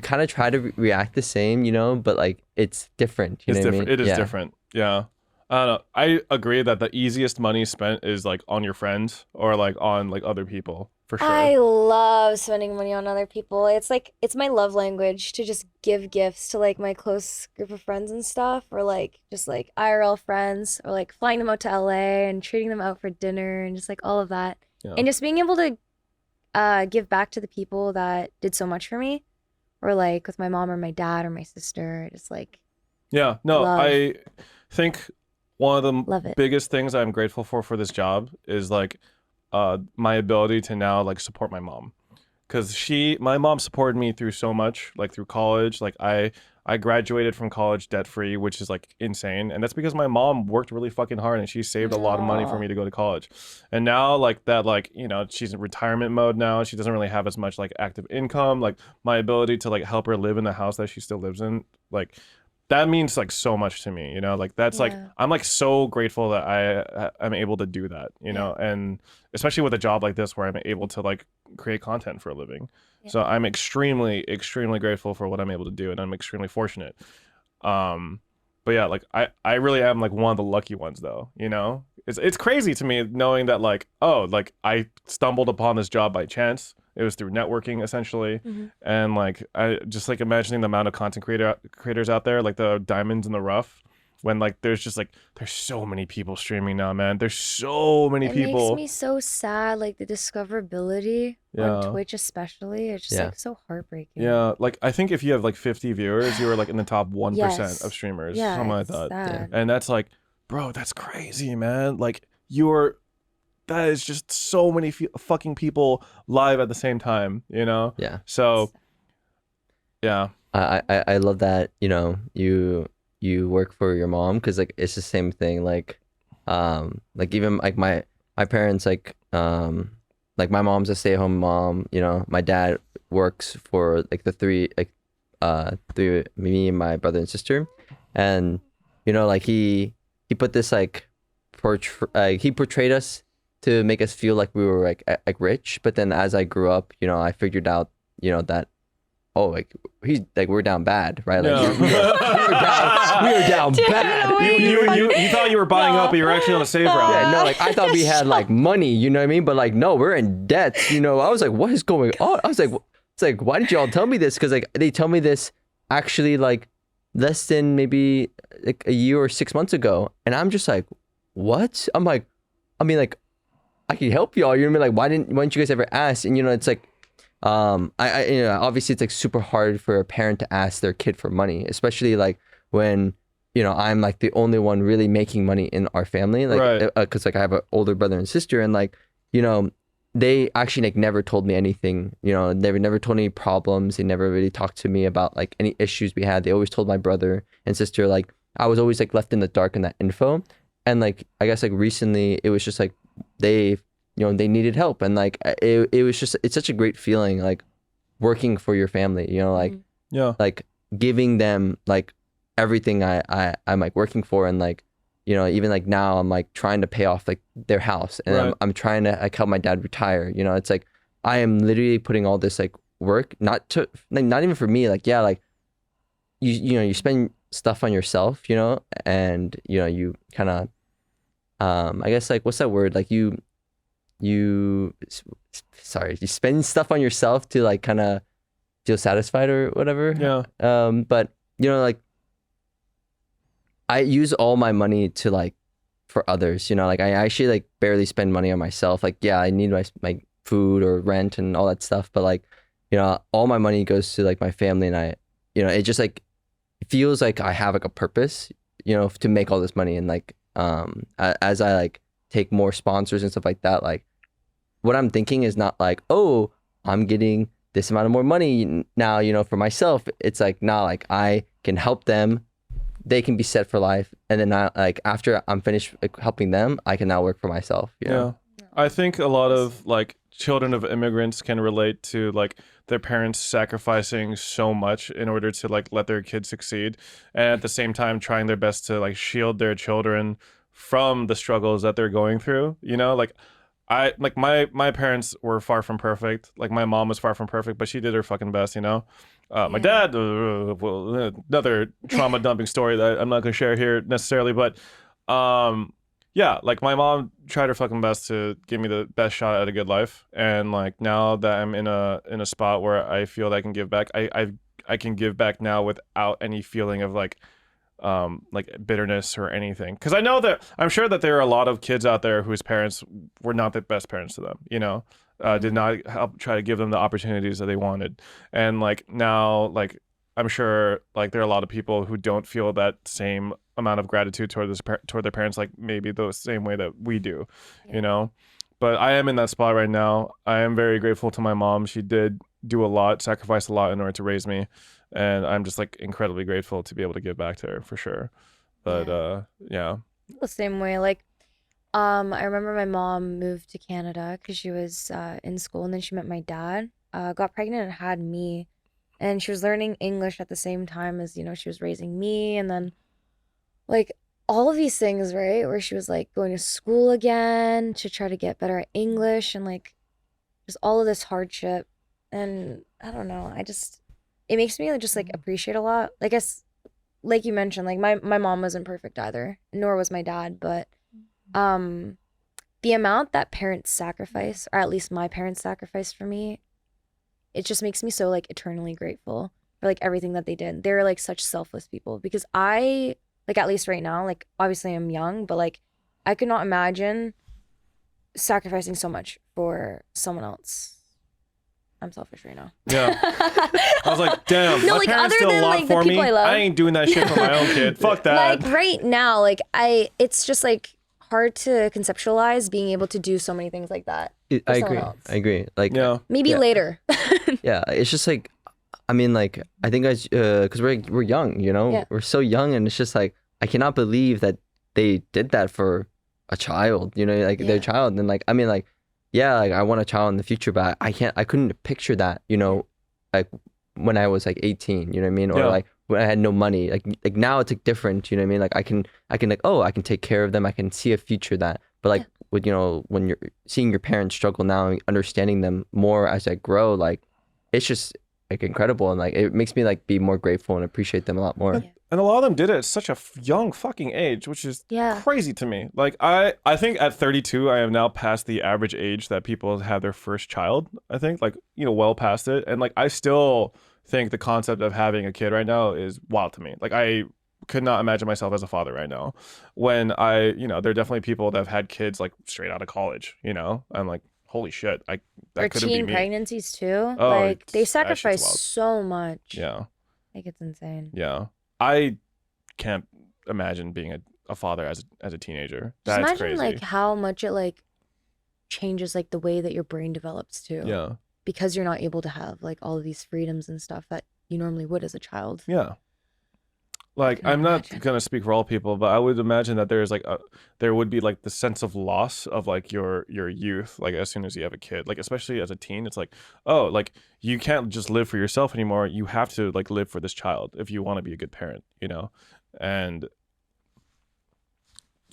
kind of try to react the same, you know, but like it's different. You It's know different. what I mean? It is different. Yeah. I don't know. I agree that the easiest money spent is like on your friends or like on like other people for sure. I love spending money on other people. It's like it's my love language to just give gifts to like my close group of friends and stuff, or like just like IRL friends, or like flying them out to LA and treating them out for dinner and just like all of that. Yeah. And just being able to give back to the people that did so much for me, or like with my mom or my dad or my sister, just like Yeah, no, Love. I think one of Love the it. biggest things I'm grateful for this job is like my ability to now like support my mom, because my mom supported me through so much, like through college. Like I graduated from college debt free, which is like insane, and that's because my mom worked really fucking hard and she saved a lot of money for Aw. me to go to college. And now like that, like, you know, she's in retirement mode now. She doesn't really have as much like active income. Like my ability to like help her live in the house that she still lives in, like that means like so much to me, you know? Like that's like Yeah. I'm like so grateful that I'm able to do that, you know? And especially with a job like this where I'm able to like create content for a living. Yeah. So I'm extremely grateful for what I'm able to do, and I'm extremely fortunate. But yeah, like I really am like one of the lucky ones though, you know? It's crazy to me knowing that like, oh, like I stumbled upon this job by chance. It was through networking essentially. Mhm. And like I just like imagining the amount of content creators out there, like the diamonds in the rough, when like there's so many people streaming now, man. There's so many It people. makes me so sad, like the discoverability Yeah. on Twitch especially. It's just Yeah. like so heartbreaking. Yeah, like I think if you have like 50 viewers, you are like in the top 1% Yes. of streamers, Yeah, something like it's that. sad. And that's like, bro, that's crazy, man. Like that is just so many fucking people live at the same time, you know? Yeah. So, yeah. I love that, you know, you work for your mom, because like it's the same thing, like even like my parents, like my mom's a stay-at-home mom, you know, my dad works for like the three me and my brother and sister, and you know, like he put this like he portrayed us to make us feel like we were like rich, but then as I grew up, you know, I figured out, you know, that like we're down bad, right? Like Yeah. we were down Take it bad. away. You thought you were buying up, but you're actually on a save route. Yeah, no, like I thought we had like money, you know what I mean? But like no, we're in debt, you know. I was like, what is going on? I was like, it's like, why did y'all tell me this? Because like they tell me this actually like less than maybe like a year or 6 months ago, and I'm just like, what? I'm like, I mean, like I can help y'all. You know what I mean? Like why didn't you guys ever ask? And you know, it's like I you know, obviously it's like super hard for a parent to ask their kid for money, especially like when I'm like the only one really making money in our family, like Right. because like I have an older brother and sister, and like they actually like never told me anything. They never told me any problems. They never really talked to me about like any issues we had. They always told my brother and sister, like I was always like left in the dark in that info. And like I guess like recently it was just like they they needed help, and like it was just, it's such a great feeling, like working for your family, like Yeah. like giving them like everything I'm like working for, and like even like now I'm like trying to pay off like their house, and Right. I'm trying to like help my dad retire. It's like I am literally putting all this like work, not to like, not even for me, like yeah, like you spend stuff on yourself, and you kind of I guess like what's that word, like sorry, you spend stuff on yourself to like kind of feel satisfied or whatever. Yeah. But like I use all my money to like for others, like I actually like barely spend money on myself. Like yeah, I need my food or rent and all that stuff, but like all my money goes to like my family, and I it just like it feels like I have like a purpose, to make all this money. And like as I like take more sponsors and stuff like that, like what I'm thinking is not like, oh, I'm getting this amount of more money now, for myself. It's like, nah, like I can help them, they can be set for life, and then like after I'm finished like, helping them, I can now work for myself. Yeah. I think a lot of like children of immigrants can relate to like their parents sacrificing so much in order to like let their kids succeed, and at the same time trying their best to like shield their children from the struggles that they're going through. Like I like my parents were far from perfect. Like my mom was far from perfect, but she did her fucking best. My dad, well, another trauma dumping story that I'm not gonna share here necessarily, but yeah, like my mom tried her fucking best to give me the best shot at a good life, and like now that I'm in a spot where I feel that I can give back, I can give back now without any feeling of like bitterness or anything, because I'm sure that there are a lot of kids out there whose parents were not the best parents to them, did not help try to give them the opportunities that they wanted. And like now, like I'm sure like there are a lot of people who don't feel that same amount of gratitude toward their parents, like maybe the same way that we do. But I am in that spot right now. I am very grateful to my mom. She did do a lot, sacrifice a lot in order to raise me, and I'm just like incredibly grateful to be able to give back to her for sure. But yeah. The same way, like I remember my mom moved to Canada because she was in school, and then she met my dad, got pregnant and had me, and she was learning English at the same time as she was raising me. And then like all of these things, right, where she was like going to school again to try to get better at English, and like just all of this hardship. And I don't know, it makes me just like appreciate a lot. I guess like you mentioned, like my mom wasn't perfect either, nor was my dad, but the amount that parents sacrifice, or at least my parents sacrificed for me, it just makes me so like eternally grateful for like everything that they did. They're like such selfless people, because I like, at least right now, like obviously I'm young, but like I could not imagine sacrificing so much for someone else. I'm selfish right now. Yeah. I was like, damn, No, my like, parents other did a than, lot like, the for me. people I love. I ain't doing that shit for my own kid. Fuck that. Like right now, like it's just like hard to conceptualize being able to do so many things like that. I someone agree. else. I agree. Like Yeah. Maybe Yeah. later. yeah, it's just like, I mean, like I think guys, because we're young, Yeah. we're so young, and it's just like I cannot believe that they did that for a child, like their Yeah. child. And like I mean, like yeah, like I want a child in the future, but I couldn't picture that, like when I was like 18, you know what I mean, or Yeah. like when I had no money. Like now it's like different, you know what I mean. Like I can like, oh, I can take care of them. I can see a future that. But like with when you're seeing your parents struggle now and understanding them more as I grow, like it's just like incredible, and like it makes me like be more grateful and appreciate them a lot more. Yeah. And a lot of them did it at such a young fucking age, which is Yeah. crazy to me. Like I think at 32, I am now past the average age that people have their first child. I think like, well past it. And like, I still think the concept of having a kid right now is wild to me. Like I could not imagine myself as a father right now, when there are definitely people that have had kids like straight out of college, I'm like, holy shit. Or That couldn't be teen me. pregnancies too. Oh, Like they that shit's sacrifice wild. so much. Yeah. Like it's insane. Yeah. I can't imagine being a father as a teenager. Just That's imagine crazy. like how much it like changes like the way that your brain develops too. Yeah. Because you're not able to have like all of these freedoms and stuff that you normally would as a child. Yeah. Like can I'm not imagine. gonna speak for all people, but I would imagine that there's like there would be like the sense of loss of like your youth, like as soon as you have a kid, like especially as a teen, it's like, oh, like you can't just live for yourself anymore. You have to like live for this child if you want to be a good parent, you know? And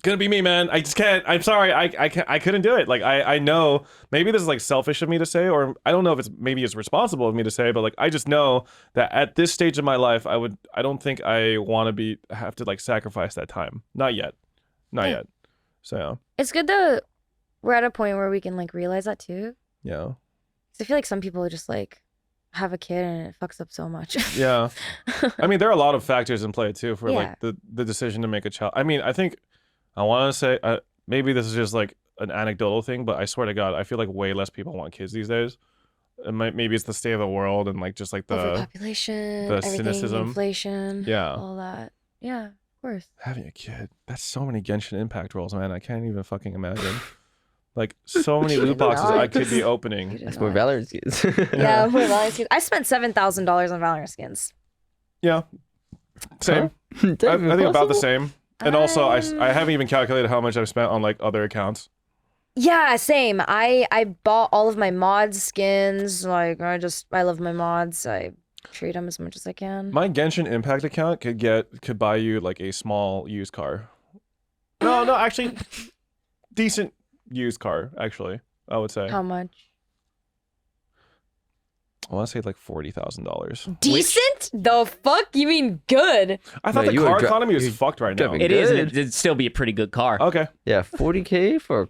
gonna be me, man. I just can't. I'm sorry. I couldn't do it. Like I know maybe this is like selfish of me to say, or I don't know if it's responsible of me to say, but like I just know that at this stage of my life, I don't think I want to have to like sacrifice that time. Not yet. Not Yeah. yet. So It's good that we're at a point where we can like realize that too. yeah. 'Cause I feel like some people just like have a kid and it fucks up so much. Yeah. I mean, there are a lot of factors in play too for Yeah. like the decision to make a child. I mean, I think I want to say maybe this is just like an anecdotal thing, but I swear to God, I feel like way less people want kids these days. Maybe it's the state of the world and like just like the Overpopulation, the everything, cynicism. inflation, Yeah. all that. Yeah, of course. Having a kid. That's so many Genshin Impact roles, man. I can't even fucking imagine. Like so many loot boxes I could be You opening. did That's more not. Valorant skins. Yeah, more Valorant skins. I spent $7,000 on Valorant skins. Yeah. Same. I think about the same. And also, I haven't even calculated how much I've spent on like other accounts. Yeah, same. I bought all of my mods skins. Like I love my mods. I treat them as much as I can. My Genshin Impact account could buy you like a small used car. No, actually, decent used car. Actually, I would say. How much? I want to say like $40,000. Decent? The fuck? You mean good? I thought No, the you were car dri- economy was you fucked right now. driving It is. And Good. it'd still be a pretty good car. Okay. Yeah, 40K for.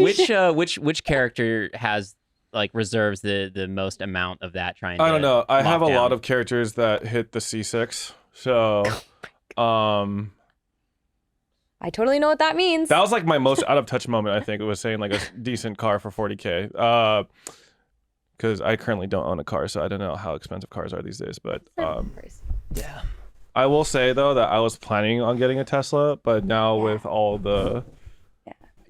Which character has like reserves the most amount of that trying to I don't know. I lock have a down? lot of characters that hit the C6. So, I totally know what that means. that was like my most out of touch moment. I think it was saying like a decent car for 40K. Because I currently don't own a car, so I don't know how expensive cars are these days. But Yeah. I will say though that I was planning on getting a Tesla, but now with all the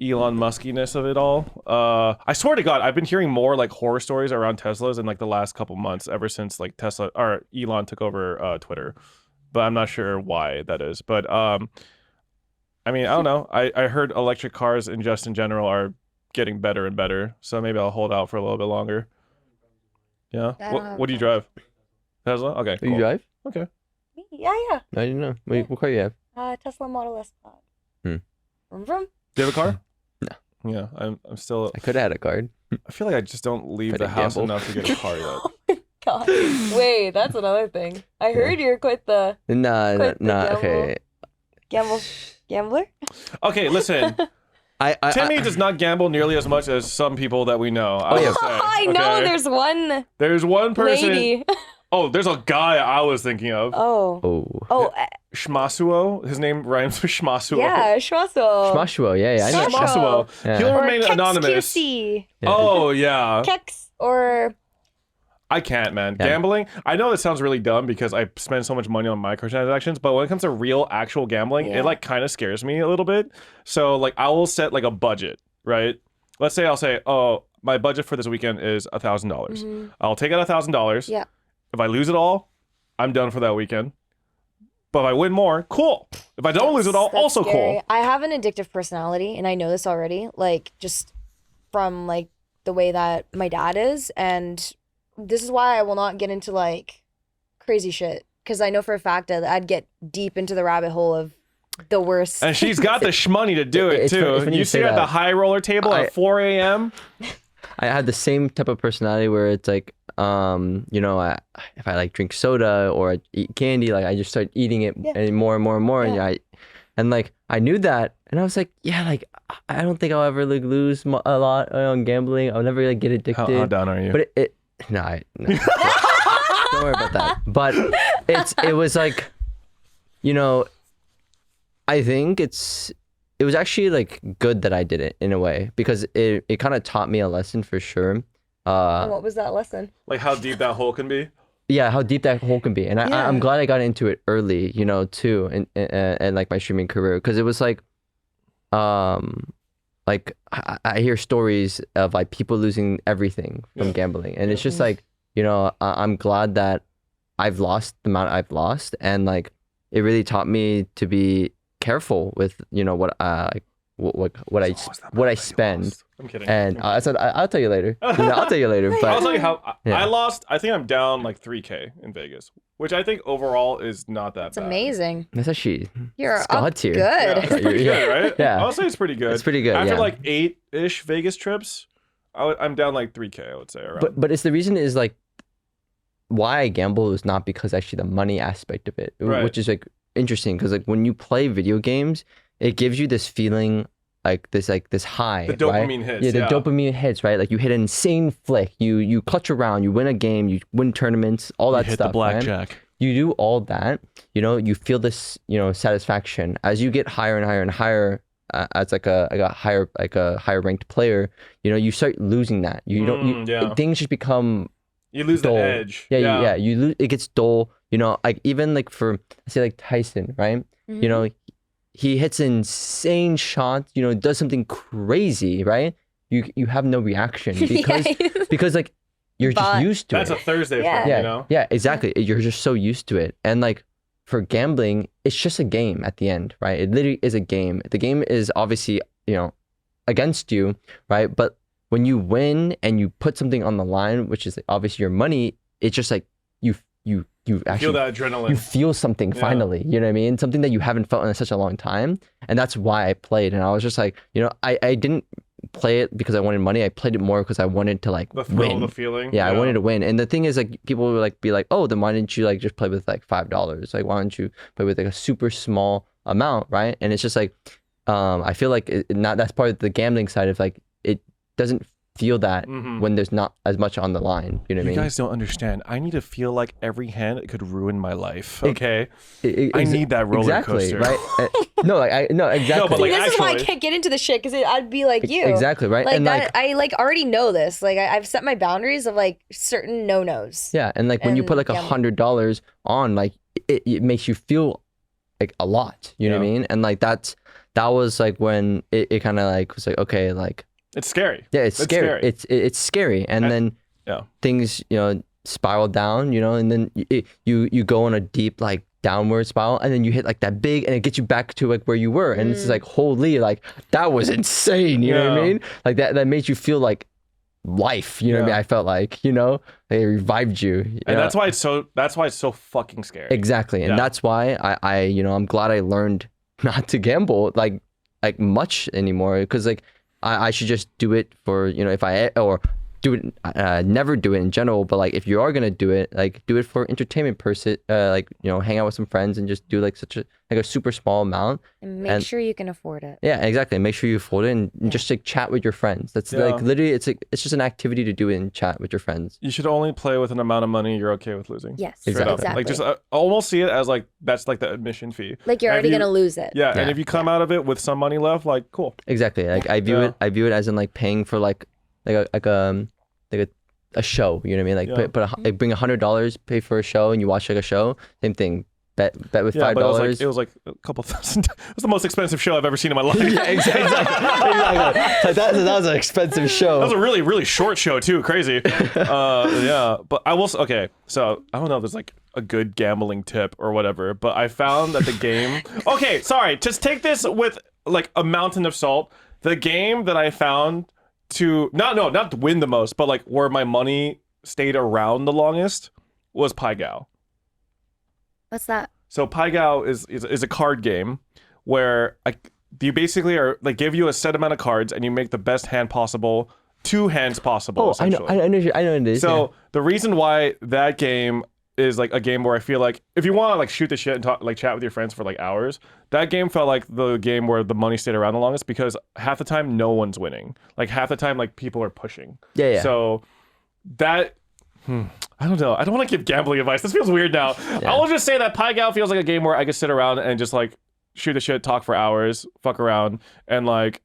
Elon Muskiness of it all, I swear to God, I've been hearing more like horror stories around Teslas in like the last couple months, ever since like Tesla or Elon took over Twitter. But I'm not sure why that is. But I mean, I don't know. I heard electric cars in general are getting better and better, so maybe I'll hold out for a little bit longer. Yeah. I don't have What do a you drive? Tesla. Okay. You Cool. drive? Yeah. I didn't know. What car you have? Tesla Model S Plaid. Hmm. Vroom. Do you have a car? No. Yeah, I'm still. I could have had a card. I feel like I just don't leave But the I house gamble. enough to get a car yet. God. Wait, that's another thing. I heard you're quite the Nah, Quit the nah. gamble. Okay. gambler. Okay, listen. I Timmy does not gamble nearly as much as some people that we know. Oh, yeah. will say, I know okay? there's one There's one person. lady. Oh, there's a guy I was thinking of. Oh. Oh. Shmasuo. His name rhymes with Shmasuo. Yeah, Schwasso. Schmashuo. Yeah, I know. Schmash- Shmasuo. Yeah. He'll Or remain Kex anonymous. QC. Yeah. Oh yeah. Kex or I can't, man. Yeah. Gambling. I know it sounds really dumb because I spend so much money on microtransactions, but when it comes to real, actual gambling, Yeah. it like kind of scares me a little bit. So like, I will set like a budget, right? Let's say I'll say, oh, my budget for this weekend is $1,000. Mhm. I'll take out $1,000. Yeah. If I lose it all, I'm done for that weekend. But if I win more, cool. If I don't lose it all, That's also scary. cool. I have an addictive personality, and I know this already. Like just from like the way that my dad is, and this is why I will not get into like crazy shit because I know for a fact that I'd get deep into the rabbit hole of the worst. And she's got the shmoney to do it It's too. funny You you see say her at the that. high roller table at 4 a.m. I had the same type of personality where it's like, if I like drink soda or I eat candy, like I just start eating it and more and more and more, Yeah. and like I knew that, and I was like, yeah, like I don't think I'll ever like lose a lot on gambling. I'll never like get addicted. How down are you? But no. Don't worry about that. But it was like, I think it was actually like good that I did it in a way because it kind of taught me a lesson for sure. What was that lesson? Like how deep that hole can be. yeah, how deep that hole can be. And I'm glad I got into it early, you know, too, and like my streaming career, because it was like I hear stories of like people losing everything from gambling, and it's just like, you know, I'm glad that I've lost the amount I've lost, and like it really taught me to be careful with, you know, what I spend. I'm kidding. And I said I'll tell you later. You know, I'll tell you later. But I'll tell you how I lost. I think I'm down like 3K in Vegas, which I think overall is not that It's bad. amazing. that's actually You're God up tier. good. Yeah, it's pretty good, right? Yeah. I'll say it's pretty good. It's pretty good. After yeah. like 8-ish Vegas trips, I'm down like 3K, I would say. Around. But it's the reason is like why I gamble is not because actually the money aspect of it, Right. which is like interesting because like when you play video games, it gives you this feeling like this high. The dopamine hits. Yeah, the dopamine hits, right? Like you hit an insane flick, you clutch around, you win a game, you win tournaments, all that hit stuff. the blackjack. Right? You do all that, you know, you feel this, you know, satisfaction as you get higher and higher and higher. As like a higher ranked player, you know, you start losing that. You don't. Things just become. You lose dull. the edge. Yeah. You lose. It gets dull. You know, like even like for say like Tyson, right? You know, he hits insane shots. You know, does something crazy, right? You have no reaction because like you're just used to That's it. a Thursday for him, Yeah, you know? yeah, exactly. You're just so used to it, and like. For gambling, it's just a game at the end, right? It literally is a game. The game is obviously, you know, against you, right? But when you win and you put something on the line, which is obviously your money, it's just like you actually feel that adrenaline. You feel something finally, you know what I mean? Something that you haven't felt in such a long time. And that's why I played. And I was just like, you know, I didn't play it because I wanted money. I played it more because I wanted to like the thrill, win. the feeling. Yeah, I wanted to win. And the thing is, like, people would like be like, "Oh, then why didn't you like just play with like $5? Like, why don't you play with like a super small amount, right?" And it's just like, I feel like that's part of the gambling side of like it doesn't feel that when there's not as much on the line. You know what I mean? You guys don't understand. I need to feel like every hand could ruin my life. Okay, I need that roller coaster. Right? No, like no, exactly. No, but like this is why I actually- can't get into the shit because I'd be like you. Exactly, right? Like And that, like I like already know this. Like I've set my boundaries of like certain no-nos. yeah, and like when you put like And $100 on, like it makes you feel like a lot. You know what I mean? And like that was like when it kind of like was like okay, like. It's scary. Yeah, it's scary. It's scary, and then things, you know, spiral down, you know, and then you go on a deep like downward spiral, and then you hit like that big, and it gets you back to like where you were, and it's like holy, like that was insane. You know what I mean? Like that made you feel like life. You know what I mean? I felt like, you know, they revived you. And that's why it's so fucking scary. Exactly, and that's why I you know, I'm glad I learned not to gamble like much anymore, because like. I should just do it for, you know, if I, or do it, never do it in general, but like if you are going to do it, like do it for entertainment like, you know, hang out with some friends and just do like a super small amount. And make sure you can afford it. Yeah, exactly. Make sure you afford it and just like chat with your friends. That's like literally, it's just an activity to do it and chat with your friends. You should only play with an amount of money you're okay with losing. Yes, exactly. Like just almost see it as like, that's like the admission fee. Like you're already going to lose it. Yeah, and if you come out of it with some money left, like cool. Exactly. Like I view it as in like paying for like a show, you know what I mean? Like like bring $100, pay for a show, and you watch like a show. Same thing. Bet with $5. But it was like a couple thousand. It was the most expensive show I've ever seen in my life. Yeah, exactly. So that was an expensive show. That was a really, really short show too. Crazy. Yeah, but I will. Okay, so I don't know if there's like a good gambling tip or whatever, but I found that the game. Okay, sorry. Just take this with like a mountain of salt. The game that I found to not to win the most, but like where my money stayed around the longest was Pygal. What's that? So Pygal is a card game where you basically are like give you a set amount of cards and you make the best hand possible, 2 hands possible. Oh, I know it is. So the reason why that game is like a game where I feel like if you want to like shoot the shit and talk, like chat with your friends for like hours, that game felt like the game where the money stayed around the longest because half the time no one's winning. Like half the time like people are pushing. Yeah. So that. I don't know. I don't want to give gambling advice. This feels weird now. Yeah. I will just say that Pygal feels like a game where I could sit around and just like shoot the shit, talk for hours, fuck around, and like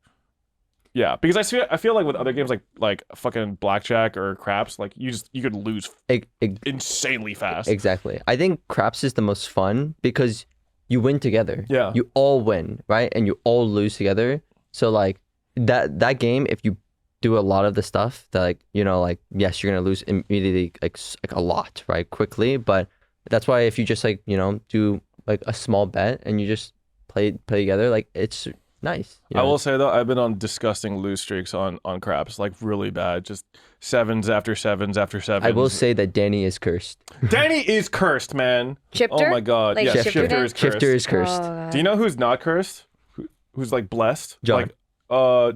Yeah, because I feel like with other games like fucking blackjack or craps, like you could lose insanely fast. Exactly. I think craps is the most fun because you win together. Yeah. You all win, right? And you all lose together. So like that game, if you do a lot of the stuff that like, you know, like yes, you're gonna lose immediately like a lot, right? Quickly. But that's why if you just like, you know, do like a small bet and you just play together, like it's nice. You I know? will say though, I've been on disgusting lose streaks on craps, like really bad, just sevens after sevens after sevens. I will say that Danny is cursed. Danny is cursed, man. Shifter? Oh my god, Like yeah, Shifter Shifter did? is cursed. Shifter is cursed. Oh, Do you know who's not cursed? Who's like blessed? John. Like,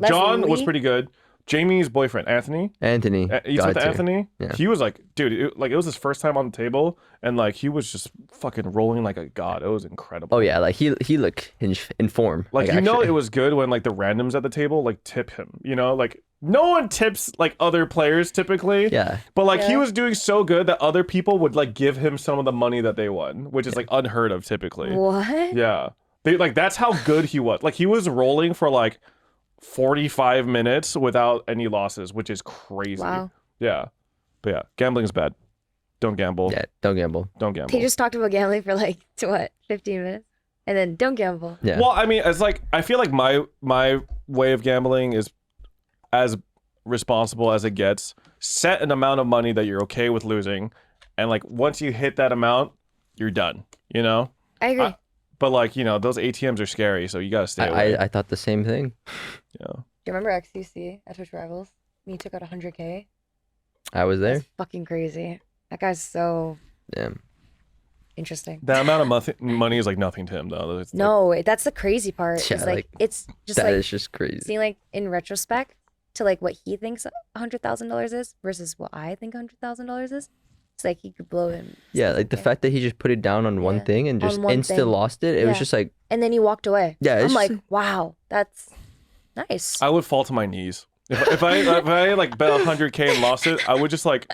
John was Leslie? pretty good. Jamie's boyfriend, Anthony. Anthony. Eats got with to. Anthony. Yeah. He was like, dude, it was his first time on the table, and like he was just fucking rolling like a god. It was incredible. Oh yeah, like he looked in form. Like you know, actually. it was good when like the randoms at the table like tip him. You know, like no one tips like other players typically. Yeah. But like he Yeah. was doing so good that other people would like give him some of the money that they won, which is like unheard of typically. What? Yeah. They like that's how good he was. Like he was rolling for like 45 minutes without any losses, which is crazy. Wow. Yeah. But yeah, gambling is bad. Don't gamble. Yeah, don't gamble. Don't gamble. He just talked about gambling for like what, 15 minutes, and then don't gamble. Yeah. Well, I mean, it's like I feel like my way of gambling is as responsible as it gets. Set an amount of money that you're okay with losing, and like once you hit that amount, you're done. You know. I agree. But like you know, those ATMs are scary, so you gotta stay away. I thought the same thing. Yeah. Do you remember XQC at Twitch Rivals? Me took out 100K. I was there. That's fucking crazy. That guy's so Damn. interesting. That amount of money is like nothing to him, though. It's like- No, that's the crazy part. Yeah, Is like like, it's just That like is just crazy. seeing like in retrospect to like what he thinks $100,000 is versus what I think $100,000 is. It's like he could blow him. Yeah, like the fact that he just put it down on one Yeah, thing and on just one insta thing. lost it. It was Yeah. just like, And then he walked away. yeah, it's I'm like, just- wow, that's nice. I would fall to my knees if I like bet 100K and lost it. I would just like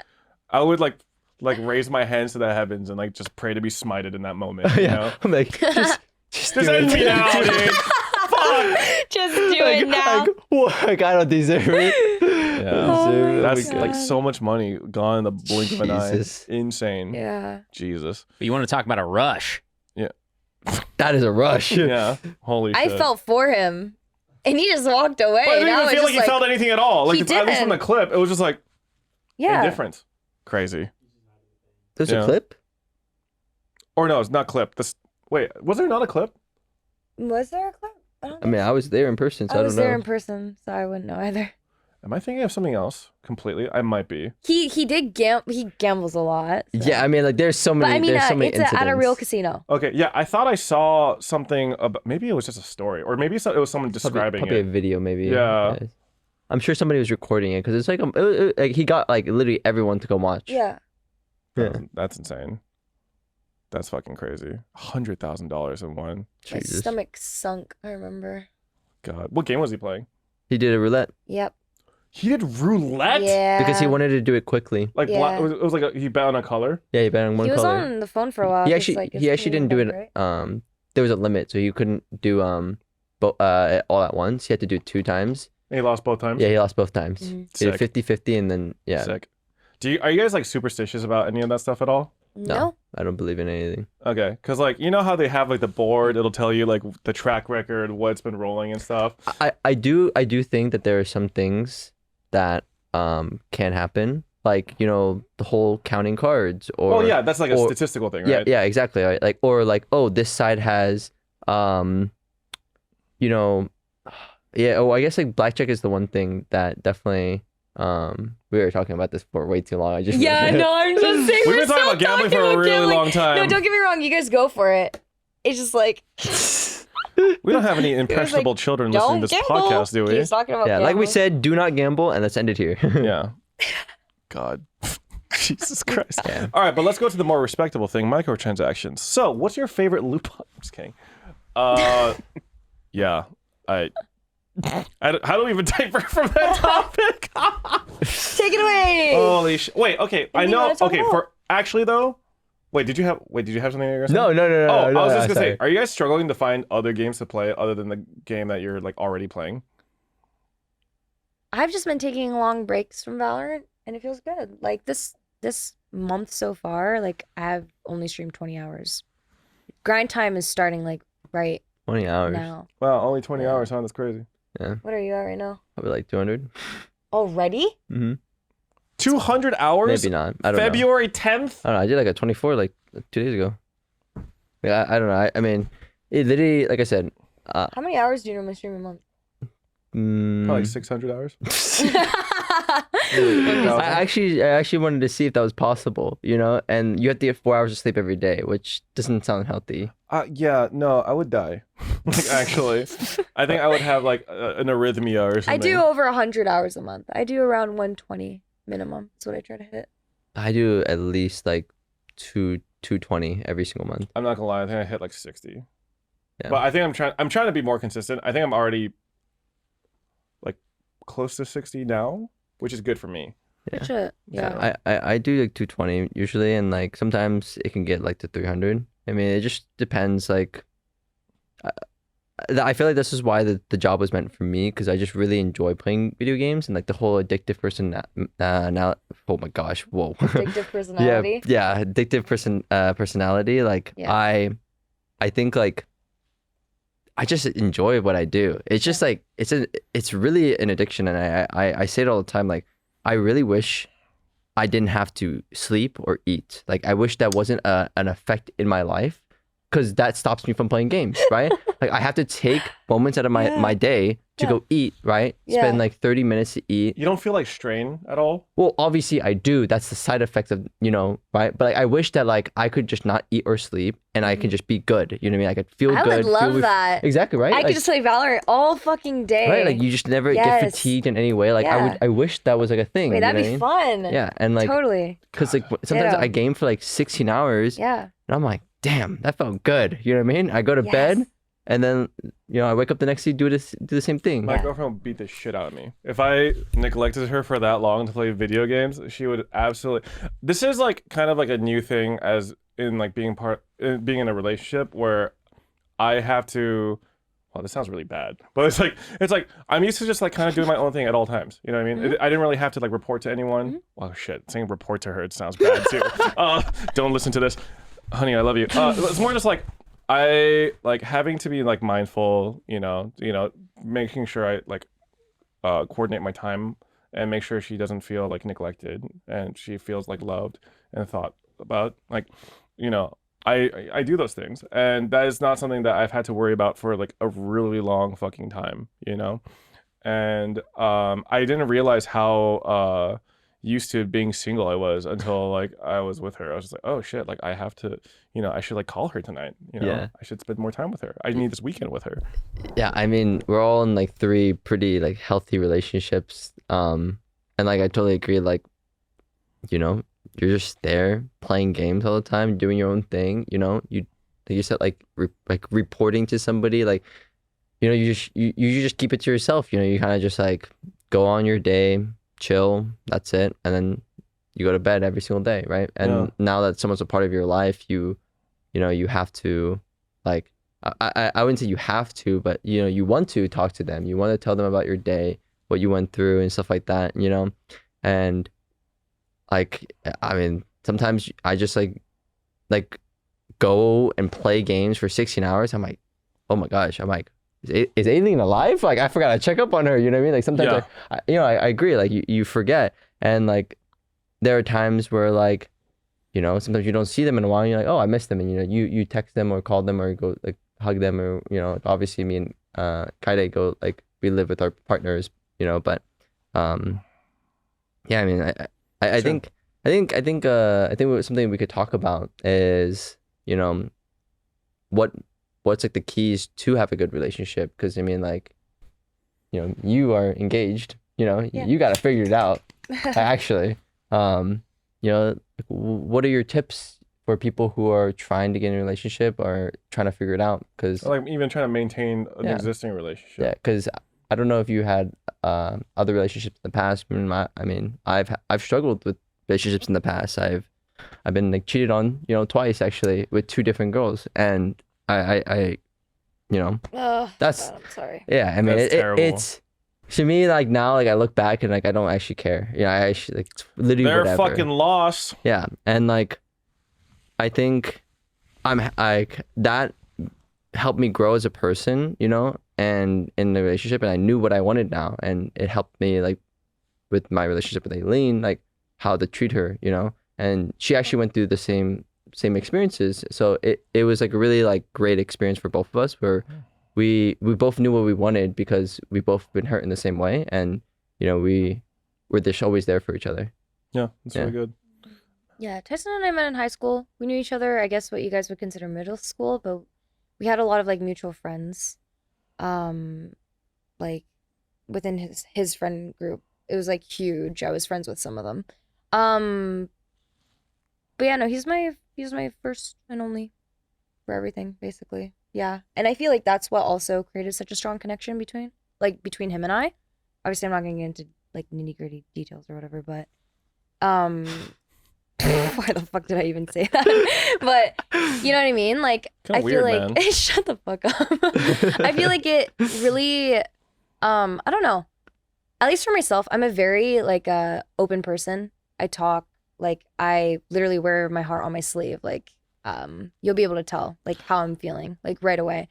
raise my hands to the heavens and like just pray to be smited in that moment. You know? I'm like, just Just do end it. me now, dude. Just do it now. Like, I don't deserve it. Yeah. Oh my That's God. like so much money gone in the blink of an eye. Jesus. Insane. Yeah. Jesus. But you want to talk about a rush? That is a rush. Yeah. Holy I shit. felt for him, and he just walked away. But I and didn't I even was feel like just he felt anything at all. Like He at least from the didn't. clip, it was just like yeah. indifference. Crazy. There's Yeah. a clip? Or no, it's not clip. This wait, was there not a clip? Was there a clip? I mean, I was there in person, so I, I was don't there know. in person, so I wouldn't know either. Am I thinking of something else completely? I might be. He did he gambles a lot. So. Yeah, I mean, like, there's so But many. I mean, there's so many it's at a real incidents. casino. Okay, yeah, I thought I saw something about. Maybe it was just a story, or maybe it was someone describing Probably a it. video, maybe. Yeah. I'm sure somebody was recording it because it's like, like he got like literally everyone to go watch. Yeah. Yeah. That's insane. That's fucking crazy. $100,000 in one. My Jesus. stomach sunk. I remember. God, what game was he playing? He did a roulette Yep. He did roulette. Yeah. because he wanted to do it quickly. Like Yeah. it was like he bet on a color. Yeah, he bet on one He was color. on the phone for a while. he 'cause, actually like, his he actually team didn't do was it. right? There was a limit, so he couldn't do all at once. He had to do it 2 times. And he lost both times. Yeah, he lost both times. Mhm. He did Sick. 50-50 and then yeah. Sick. Are you guys like superstitious about any of that stuff at all? No. I don't believe in anything. Okay, because like you know how they have like the board, it'll tell you like the track record, what's been rolling and stuff. I do think that there are some things that can happen, like the whole counting cards or Oh yeah, that's like a or- statistical thing, yeah right? yeah exactly, right? Like, or like, oh, this side has yeah, oh, I guess like blackjack is the one thing that definitely we were talking about this for way too long. I just Yeah, no, I'm just saying. We've we're been talking still about gambling for a about really gambling. long time. No, don't get me wrong. You guys go for it. It's just like We don't have any impressionable children listening to don't this gamble. podcast, do we? He's talking about yeah, like we gambling. said, do not gamble, and let's end it here. Yeah. God. Jesus Christ. Yeah. All right, but let's go to the more respectable thing, microtransactions. So, what's your favorite loop? I'm just kidding. Yeah, how do we even divert from that topic? Take it away. Holy shit! Wait, okay, I do you know. wanna talk Okay, about? for actually though, did you have something that you were gonna say? No. Oh, no, I was just gonna sorry. say, are you guys struggling to find other games to play other than the game that you're like already playing? I've just been taking long breaks from Valorant, and it feels good. Like this month so far, like I've only streamed 20 hours. Grind time is starting like right 20 hours. now. Wow, only 20 Yeah. hours, huh? That's crazy. Yeah. What are you at right now? Probably like 200. Already? Mm-hmm. 200 hours? Maybe not. I don't know. February 10th? I don't know. I did like a 24 like 2 days ago. Yeah, I don't know. I mean, it literally, like I said, How many hours do you normally stream a month? Probably like 600 hours. I actually wanted to see if that was possible, you know, and you have to get 4 hours of sleep every day, which doesn't sound healthy. Yeah, no, I would die. Like, actually, I think I would have like an arrhythmia or something. I do over 100 hours a month. I do around 120 minimum. That's what I try to hit. I do at least like 220 every single month. I'm not gonna lie, I think I hit like 60. Yeah. But I think I'm trying to be more consistent. I think I'm already like close to 60 now, which is good for me. Yeah. Shit. Yeah. I do like 220 usually, and like sometimes it can get like to 300. I mean, it just depends. Like, I feel like this is why the job was meant for me, because I just really enjoy playing video games, and like the whole addictive person. Now, oh my gosh, whoa. Addictive personality. Yeah, addictive personality. Like Yeah. I think like I just enjoy what I do. It's just like it's really an addiction, and I say it all the time. Like, I really wish I didn't have to sleep or eat. Like, I wish that wasn't an effect in my life, because that stops me from playing games, right? Like, I have to take moments out of my day to go eat, right? Yeah. Spend like 30 minutes to eat. You don't feel like strain at all? Well, obviously I do. That's the side effect of, you know, right? But like, I wish that like I could just not eat or sleep, and I could just be good. You know what I mean? I could feel I good. would love feel that. Exactly, right? I Like, could just play Valorant all fucking day. right? Like, you just never get Yes. fatigued in any way. Like, Yeah. I wish that was like a thing. Wait, you know that'd be what I mean? fun. Yeah, and like, Totally. because like sometimes Ditto. I game for like 16 hours, Yeah. and I'm like, damn, that felt good. You know what I mean? I go to Yes. bed, and then, you know, I wake up the next day, do the same thing. My girlfriend would beat the shit out of me. If I neglected her for that long to play video games, she would absolutely. This is like kind of like a new thing, as in like being in a relationship where I have to. Well, this sounds really bad, but it's like I'm used to just like kind of doing my own thing at all times. You know what I mean? I didn't really have to like report to anyone. Oh shit, saying report to her, it sounds bad too. Don't listen to this, honey. I love you. It's more just like I like having to be like mindful. You know, making sure I like coordinate my time and make sure she doesn't feel like neglected and she feels like loved and thought about. Like, you know, I do those things, and that is not something that I've had to worry about for like a really long fucking time, you know. And I didn't realize how used to being single I was until like I was with her. I was just like, oh shit, like I have to, you know, I should like call her tonight, you know. Yeah. I should spend more time with her. I need this weekend with her. Yeah, I mean, we're all in like 3 pretty like healthy relationships. And like I totally agree, like, you know, you're just there playing games all the time, doing your own thing, you know. You like you said, like like reporting to somebody, like, you know, you just keep it to yourself, you know. You kind of just like go on your day, chill, that's it, and then you go to bed every single day, right? And now that someone's a part of your life, you know, you have to like I wouldn't say you have to, but you know, you want to talk to them, you want to tell them about your day, what you went through and stuff like that, you know. And like, I mean, sometimes I just like go and play games for 16 hours. I'm like, oh my gosh, I'm like, is Aileen alive? Like, I forgot to check up on her, you know what I mean? Like, sometimes I agree, like you forget. And like, there are times where like, you know, sometimes you don't see them in a while, and you're like, oh, I missed them. And you know, you text them or call them or go like hug them, or, you know, obviously me and Kyedae go, like, we live with our partners, you know. But yeah, I mean, I think something we could talk about is, you know, what's like the keys to have a good relationship. Because I mean, like, you know, you are engaged, you know, you got to figure it out. Actually, you know, like, what are your tips for people who are trying to get in a relationship or trying to figure it out? Because Like even trying to maintain an existing relationship. yeah, because I don't know if you had other relationships in the past. I mean, I've struggled with relationships in the past. I've been like cheated on, you know, twice actually, with 2 different girls, and I you know, Oh, that's God, I'm sorry. yeah. I mean, That's terrible. to me, like now, like I look back and like I don't actually care. Yeah, I actually like it's literally They're whatever. fucking lost. Yeah, and like I think I'm like that helped me grow as a person, you know, and in the relationship, and I knew what I wanted now, and it helped me like with my relationship with Aileen, like how to treat her, you know, and she actually went through the same experiences, so it was like a really like great experience for both of us, where we both knew what we wanted because we both been hurt in the same way, and you know we were just always there for each other. Yeah, that's really good. Yeah, Tyson and I met in high school. We knew each other, I guess what you guys would consider middle school, but we had a lot of like mutual friends. Like within his friend group. It was like huge. I was friends with some of them. But yeah, no, he's my first and only for everything, basically. Yeah. And I feel like that's what also created such a strong connection between him and I. Obviously I'm not gonna get into like nitty-gritty details or whatever, but why the fuck did I even say that? But you know what I mean? Like Kinda I feel weird, like man. shut the fuck up. I feel like it really I don't know. At least for myself, I'm a very like open person. I talk, like I literally wear my heart on my sleeve. Like you'll be able to tell like how I'm feeling like right away.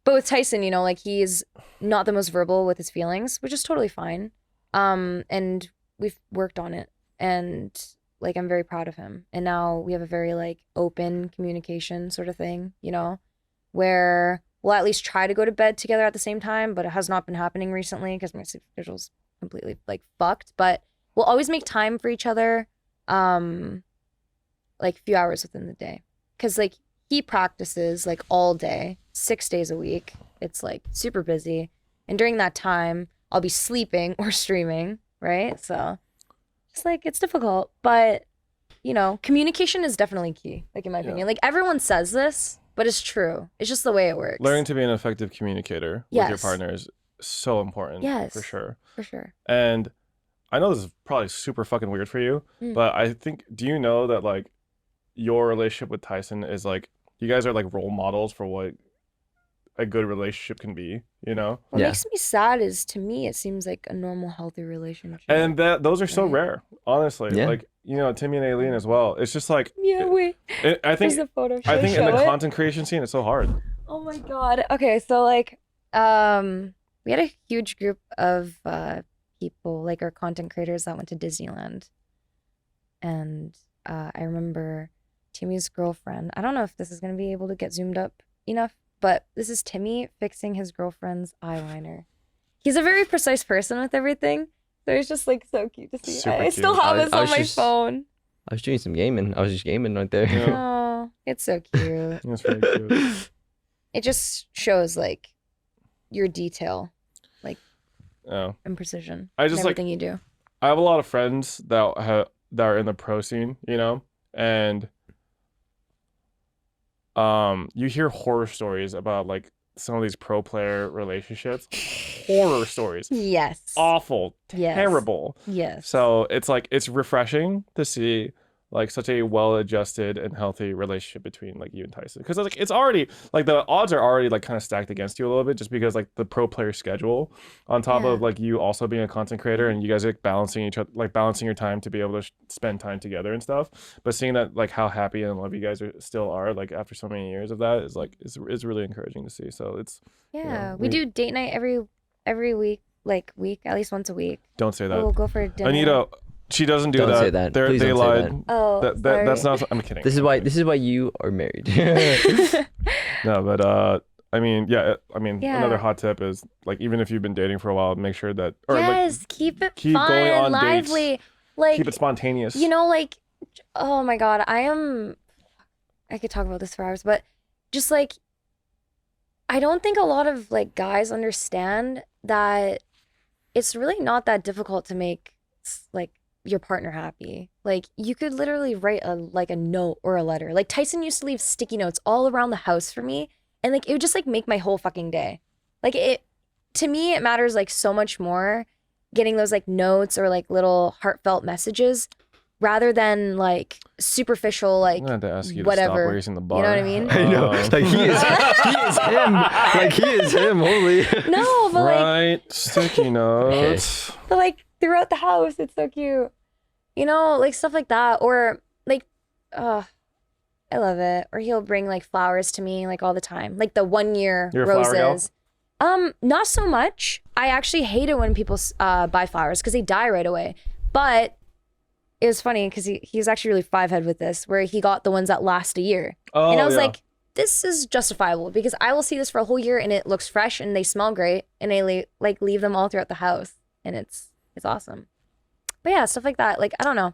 But with Tyson, you know, like he's not the most verbal with his feelings, which is totally fine. And we've worked on it, and like I'm very proud of him. And now we have a very like open communication sort of thing, you know, where we'll at least try to go to bed together at the same time, but it has not been happening recently because my sleep schedule's completely like fucked. But we'll always make time for each other, like a few hours within the day, because like he practices like all day, 6 days a week. It's like super busy, and during that time I'll be sleeping or streaming, right? So it's like it's difficult, but you know, communication is definitely key, like in my opinion. Like everyone says this, but it's true. It's just the way it works. Learning to be an effective communicator with your Yes. partner is so important. Yes. For sure. For sure. And I know this is probably super fucking weird for you, but I think, do you know that like your relationship with Tyson is like, you guys are like role models for what a good relationship can be, you know? What Yeah. makes me sad is, to me, it seems like a normal, healthy relationship. And those are so Right. rare, honestly. Yeah. Like, you know, Timmy and Aileen as well. It's just like, Yeah, wait. I think, There's the photo. Should I think in show the it? content creation scene, it's so hard. Oh my god. Okay, so like, we had a huge group of people, like our content creators that went to Disneyland, and I remember Timmy's girlfriend. I don't know if this is gonna be able to get zoomed up enough, but this is Timmy fixing his girlfriend's eyeliner. He's a very precise person with everything, so it's just like so cute to see. Super I still cute. have I this on was my just- phone. I was doing some gaming. I was just gaming right there. Yeah. Oh, it's so cute. It's really cute. It just shows like your detail Oh. and precision. I in just, like- everything you do. I have a lot of friends that are in the pro scene, you know, and you hear horror stories about like some of these pro player relationships. Horror stories. Yes. Awful. Yes. Terrible. Yes. So it's like, it's refreshing to see like such a well-adjusted and healthy relationship between like you and Tyson, because like it's already like the odds are already like kind of stacked against you a little bit, just because like the pro player schedule on top of Yeah. like you also being a content creator, and you guys like balancing each other, like balancing your time to be able to spend time together and stuff. But seeing that like how happy and in love you guys still are like after so many years of that is really encouraging to see. So it's, yeah, know, we do date night every week, at least once a week. don't say that. We'll go for dinner. Anita, she doesn't do Don't that. say that. Please They don't say lied. that. Oh, That's sorry. not. I'm kidding. This is why you are married. No, but I mean, yeah. I mean, Yeah. another hot tip is like, even if you've been dating for a while, make sure that, or yes, keep it keep fun, going on dates. lively. like Like keep it spontaneous. you know, like oh my god, I could talk about this for hours, but just like I don't think a lot of like guys understand that it's really not that difficult to make like your partner happy. Like you could literally write a note or a letter. Like Tyson used to leave sticky notes all around the house for me, and like it would just like make my whole fucking day. Like it, to me, it matters like so much more getting those like notes or like little heartfelt messages rather than like superficial, like I'm gonna have to ask you to whatever. stop raising the bar. You know what I mean? I know. Like he is him. Like he is him. Holy. No, but like, Right, sticky notes. but like throughout the house, it's so cute. You know, like stuff like that, or like, I love it. Or he'll bring like flowers to me like all the time, like the 1 year You're a flower gal? roses. Not so much. I actually hate it when people buy flowers because they die right away. But it was funny because he was actually really five-head with this, where he got the ones that last a year. Oh, And I was yeah. like, this is justifiable because I will see this for a whole year and it looks fresh and they smell great, and I leave them all throughout the house, and it's awesome. But yeah, stuff like that. Like, I don't know.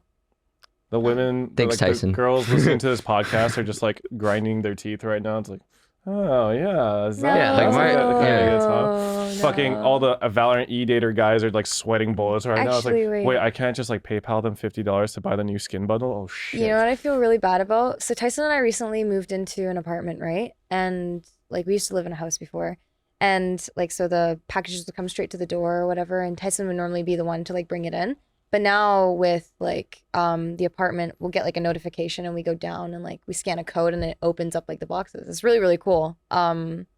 The women, Thanks, the Tyson. girls listening to this podcast are just like grinding their teeth right now. It's like, oh yeah, is that, Yeah, like that's my- what yeah. it is, huh? No. Fucking all the Valorant e-dater guys are like sweating bullets right now. It's like, Actually, wait, I can't just like PayPal them $50 to buy the new skin bundle? Oh shit. You know what I feel really bad about? So Tyson and I recently moved into an apartment, right? And like we used to live in a house before. And like so the packages would come straight to the door or whatever, and Tyson would normally be the one to like bring it in. But now with like the apartment, we'll get like a notification and we go down and like we scan a code and it opens up like the boxes. It's really, really cool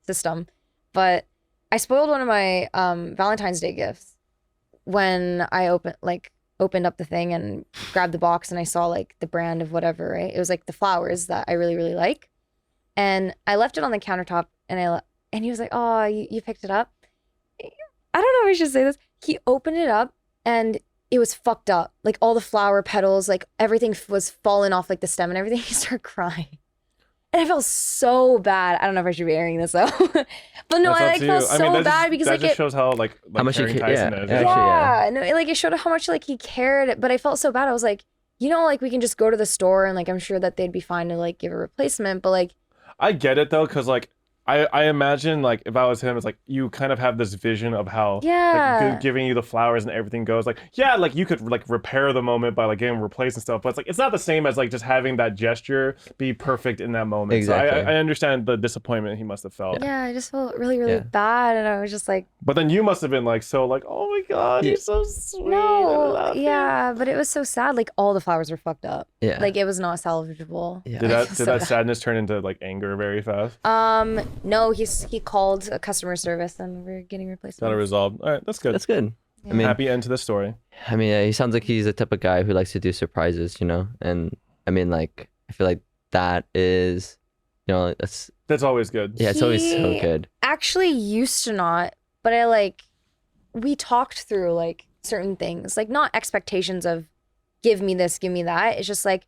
system. But I spoiled one of my Valentine's Day gifts when I opened up the thing and grabbed the box and I saw like the brand of whatever, right? It was like the flowers that I really, really like. And I left it on the countertop and he was like, oh, you picked it up? I don't know if I should say this. He opened it up and it was fucked up. Like all the flower petals, like everything was falling off like the stem and everything. He started crying. And I felt so bad. I don't know if I should be airing this though. But no, That's I up like to felt you. so I mean, bad because that like just it, shows how like How much caring you ca- Tyson yeah, is. yeah. yeah, Actually, no, it, like it showed how much like he cared. But I felt so bad. I was like, you know, like we can just go to the store and like I'm sure that they'd be fine to like give a replacement. But like, I get it though, because like I imagine like if I was him, it's like you kind of have this vision of how yeah, like, giving you the flowers and everything goes. Like yeah, like you could like repair the moment by like getting replaced and stuff, but it's like it's not the same as like just having that gesture be perfect in that moment. Exactly. So I understand the disappointment he must have felt. yeah, I just felt really, really Yeah. bad, and I was just like, But then you must have been like so like oh my god, Yeah. you're so sweet. I no, love you." yeah, but it was so sad. Like all the flowers were fucked up. yeah. Like it was not salvageable. yeah. Did I that feel did so that bad. sadness turn into like anger very fast? No, he called a customer service and we're getting replacements. Got it resolved. All right, that's good. That's good. Yeah. I mean, Happy end to the story. I mean, he sounds like he's the type of guy who likes to do surprises, you know? And I mean, like, I feel like that is, you know, That's always good. yeah, it's always so He- good. Actually used to not, but we talked through like certain things, like not expectations of give me this, give me that. It's just like,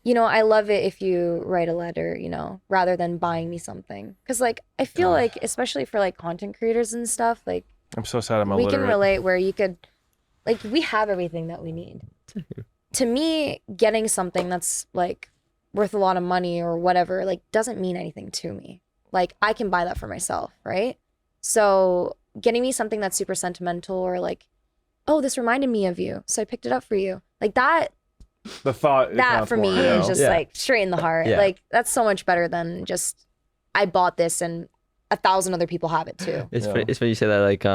you know, I love it if you write a letter, you know, rather than buying me something. Cause like, I feel like, especially for like content creators and stuff, like I'm so sad I'm we illiterate. can relate where you could, like, we have everything that we need. To me, getting something that's like worth a lot of money or whatever, like doesn't mean anything to me. Like I can buy that for myself, right? So getting me something that's super sentimental or like, oh, this reminded me of you, so I picked it up for you. Like that The thought counts for more, me you know? is just Yeah. like straight in the heart. Yeah. Like that's so much better than just I bought this and 1,000 other people have it too. It's Yeah. funny, it's when you say that, like,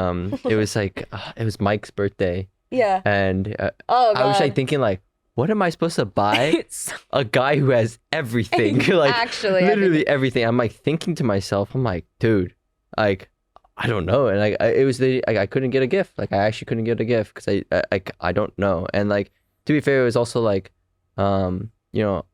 it was like, it was Mike's birthday. Yeah. And Oh god. I was like thinking, like, what am I supposed to buy It's a guy who has everything? Like, actually literally everything. I'm like thinking to myself, I'm like, dude, like, I don't know. And like, it was like, I couldn't get a gift. Like, I actually couldn't get a gift because I don't know. And like, to be fair, it was also like, you know,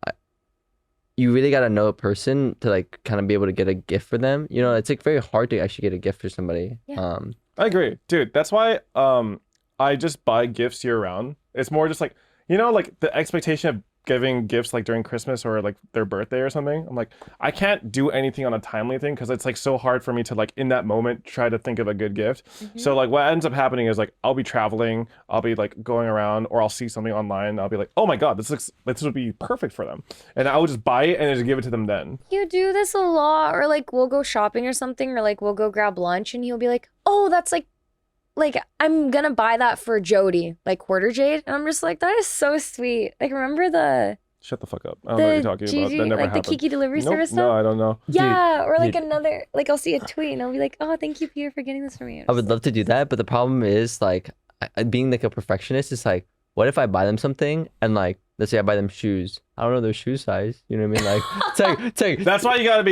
you really got to know a person to like kind of be able to get a gift for them. You know, it's like very hard to actually get a gift for somebody. Yeah. I agree, dude. That's why I just buy gifts year round. It's more just like, you know, like the expectation of giving gifts like during Christmas or like their birthday or something. I'm like, I can't do anything on a timely thing because it's like so hard for me to like in that moment try to think of a good gift. So like what ends up happening is like I'll be traveling, I'll be like going around, or I'll see something online, I'll be like, oh my god, this would be perfect for them, and I will just buy it and just give it to them then. You do this a lot, or like we'll go shopping or something, or like we'll go grab lunch and you'll be like, oh, that's like I'm gonna buy that for Jody, like quarter jade. And I'm just like, that is so sweet. Like remember the Shut the fuck up. I don't know what you're talking about. Gigi, That never like happened. the Kiki delivery Nope, service no, stuff? I don't know. Yeah, or like dude. another, like I'll see a tweet and I'll be like, oh, thank you, Peter, for getting this for me. I would love to do that, but the problem is like being like a perfectionist is like, what if I buy them something and like, let's say I buy them shoes. I don't know their shoe size. You know what I mean? Like, it's like That's why you gotta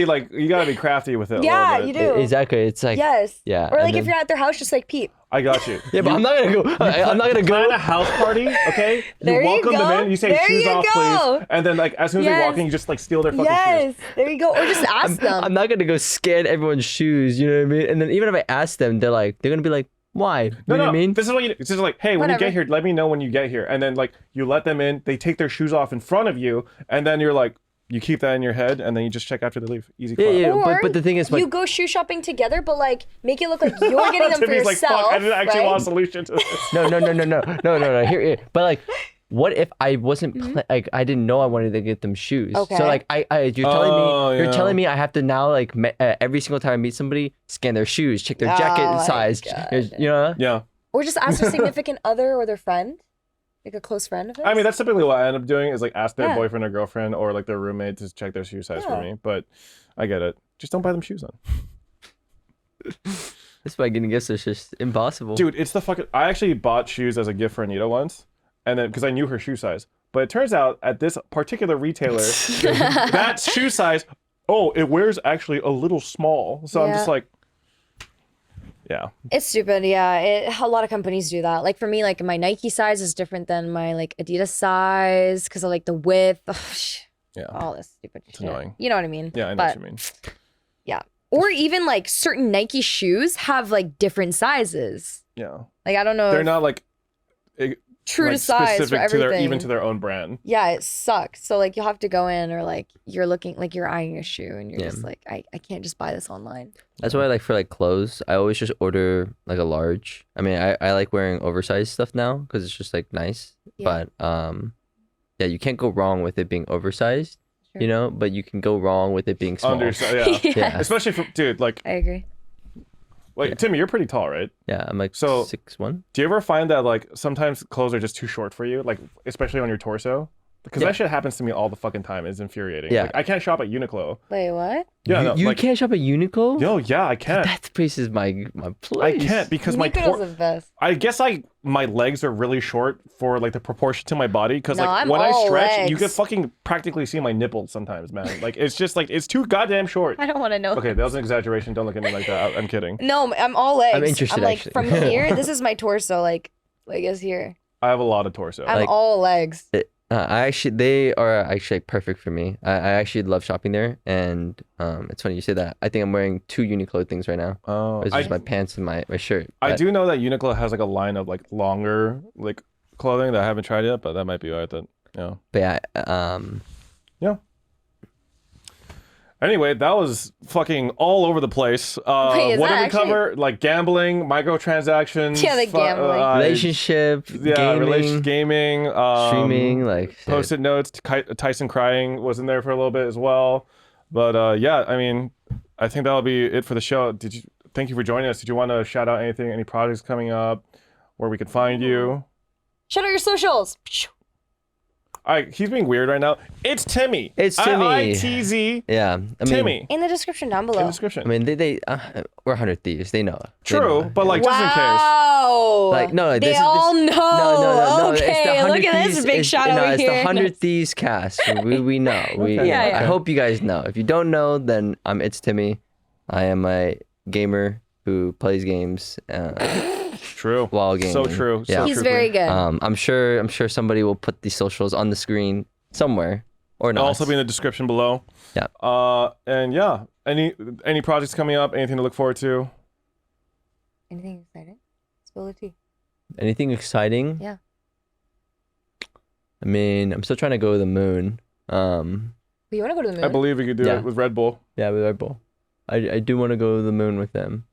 be crafty with it. Yeah, a little you bit. do. exactly. It's like, Yes. yeah. Or and like if then- you're at their house, just like peep. I got you. yeah, but I'm not gonna go. I'm not gonna Plan go. a house party, okay? There you you welcome them go. in. You say There shoes you off, go. please. And then like as soon as they walk Yes. in, you just like steal their fucking Yes. shoes. There you go. Or just ask them. I'm not gonna go scan everyone's shoes. You know what I mean? And then even if I ask them, they're gonna be like, why? You No, know no. what I mean? This is what you. It's just like, hey, when you Whatever. get here, let me know when you get here, and then like you let them in. They take their shoes off in front of you, and then you're like, you keep that in your head, and then you just check after they leave. Easy. Yeah, clap. yeah. Or But the thing is, like, you go shoe shopping together, but like make it look like you're getting them for Timmy's like, yourself. fuck, I didn't actually right? want a solution to this. no. Here. But like, what if I wasn't like I didn't know I wanted to get them shoes? Okay. So like, you're telling Oh, me you're yeah. telling me I have to now like every single time I meet somebody, scan their shoes, check their jacket Oh my size. God. You know? Yeah. Or just ask their significant other or their friend, like a close friend of theirs. I mean, that's typically what I end up doing is like ask their Yeah. boyfriend or girlfriend or like their roommate to check their shoe size for Yeah. me. But I get it. Just don't buy them shoes on. This buying gifts is just impossible. Dude, it's the fucking. I actually bought shoes as a gift for Anita once, and then because I knew her shoe size. But it turns out at this particular retailer, that shoe size, it wears actually a little small. So I'm Yeah. just like, yeah. It's stupid, yeah. A lot of companies do that. Like for me, like my Nike size is different than my like Adidas size because of like the width. Yeah. All this stupid shit. annoying. You know what I mean? Yeah, I know But, what you mean. Yeah. Or even like certain Nike shoes have like different sizes. Yeah. Like I don't know. They're if not like true to like, size for specific to everything. even to their own brand. Yeah, it sucks. So like you'll have to go in or like you're looking like you're eyeing a shoe and you're Yeah. just like I can't just buy this online. That's why, like, for like clothes, I always just order like a large. I mean, I like wearing oversized stuff now because it's just like nice. Yeah. But yeah, you can't go wrong with it being oversized. Sure. You know, but you can go wrong with it being small. Yeah. Yeah. Especially for dude, like I agree. Timmy, you're pretty tall, right? Yeah, I'm like So- 6'1". Do you ever find that like sometimes clothes are just too short for you, like especially on your torso? Because Yeah. that shit happens to me all the fucking time. It's infuriating. Yeah. Like, I can't shop at Uniqlo. Wait, what? Yeah, no, you like, can't shop at Uniqlo. No, yeah, I can't. That place is my I place. can't because Uniqlo's the best. I guess my legs are really short for like the proportion to my body because No, like I'm when I all stretch, you legs. can fucking practically see my nipples sometimes, man. Like it's just like it's too goddamn short. I don't want to know. Okay, that was an exaggeration. Don't look at me like that. I'm kidding. No, I'm all legs. I'm interested, like actually. from here. This is my torso. Like is here. I have a lot of torso. I'm Like- all legs. They are actually like, perfect for me. I actually love shopping there, and it's funny you say that. I think I'm wearing 2 Uniqlo things right now. Oh, It's just my pants and my shirt. I But- do know that Uniqlo has like a line of like longer like clothing that I haven't tried yet, but that might be worth it. Yeah. But yeah, Anyway, that was fucking all over the place. Wait, What is did we that actually- cover? Like gambling, microtransactions. Yeah, the gambling. relationship, Yeah, gaming, gaming, streaming, like shit. Post-it notes. Tyson crying was in there for a little bit as well. But yeah, I mean, I think that'll be it for the show. Thank you for joining us. Did you want to shout out anything, any projects coming up, where we could find you? Shout out your socials. He's being weird right now. It's Timmy. It's Timmy. iiTzTimmy's. Yeah, I mean, Timmy. In the description down In the below. description. I mean, we're 100 Thieves. They know. They True, know. but like just in case. Wow. Like, no, They this is- all know. No. It's the Okay, 100 look at this Thieves- big it's- shot no, over it's here. the 100 Thieves cast. We know. Okay. Yeah, yeah. I hope you guys know. If you don't know, then it's Timmy. I am a gamer who plays games True. while gaming. So true. Yeah. So He's true. very good. I'm sure somebody will put these socials on the screen somewhere or It'll not. also be in the description below. Yeah. And yeah, any projects coming up? Anything to look forward to? Anything exciting? Spill the tea. Anything exciting? Yeah. I mean, I'm still trying to go to the moon. But you want to go to the moon? I believe we could do Yeah. it with Red Bull. Yeah, with Red Bull. I do want to go to the moon with them.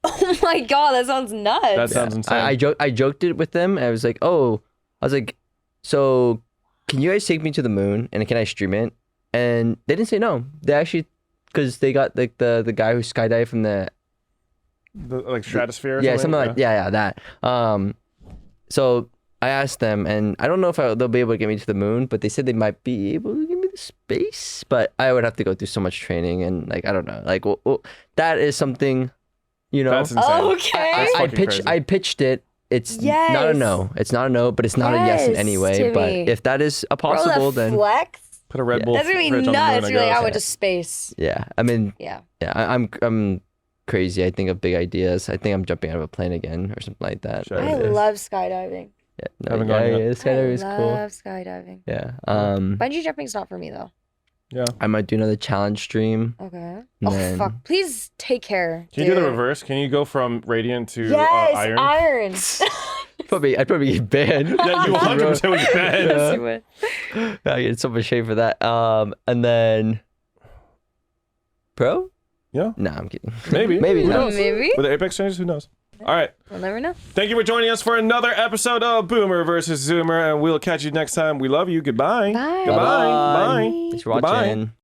Oh my god, that sounds nuts. That sounds insane. I joked it with them. And I was like, so can you guys take me to the moon and can I stream it? And they didn't say no. They actually, because they got like the guy who skydived from the like stratosphere. Or yeah, something like yeah that. So I asked them, and I don't know if they'll be able to get me to the moon, but they said they might be able to get me to space. But I would have to go through so much training, and like I don't know, like well, that is something, you know. That's insane. Okay. That's I fucking crazy. pitched it it's Yes. not a no. It's not a no, but it's not a yes in any way. Timmy. But if that is a possible, Bro, the then flex. Put a Red Yeah. Bull That's gonna be fridge on the moon, nuts. I You're like, guess. I went to space. yeah. I mean, Yeah. yeah, I'm crazy. I think of big ideas. I think I'm jumping out of a plane again or something like that. Sure. but I it is- love skydiving. Yeah, no, Haven't gone yet. skydiving is I cool. love skydiving. Yeah. Bungee jumping's not for me though. Yeah. I might do another challenge stream. Okay. And Oh then- fuck! Please take care. Can you do the dude. reverse? Can you go from radiant to Yes, iron? iron. I'd probably get banned. Yeah, you 100% would get banned. Yes, you would. I get so much shade for that. And then pro? Yeah. Nah, I'm kidding. Maybe. Maybe Who not. knows? Maybe. With the Apex changes, who knows? All right. We'll never know. Thank you for joining us for another episode of Boomer versus Zoomer, and we'll catch you next time. We love you. Goodbye. Bye. Goodbye. Bye-bye. Bye. Thanks for Goodbye. watching.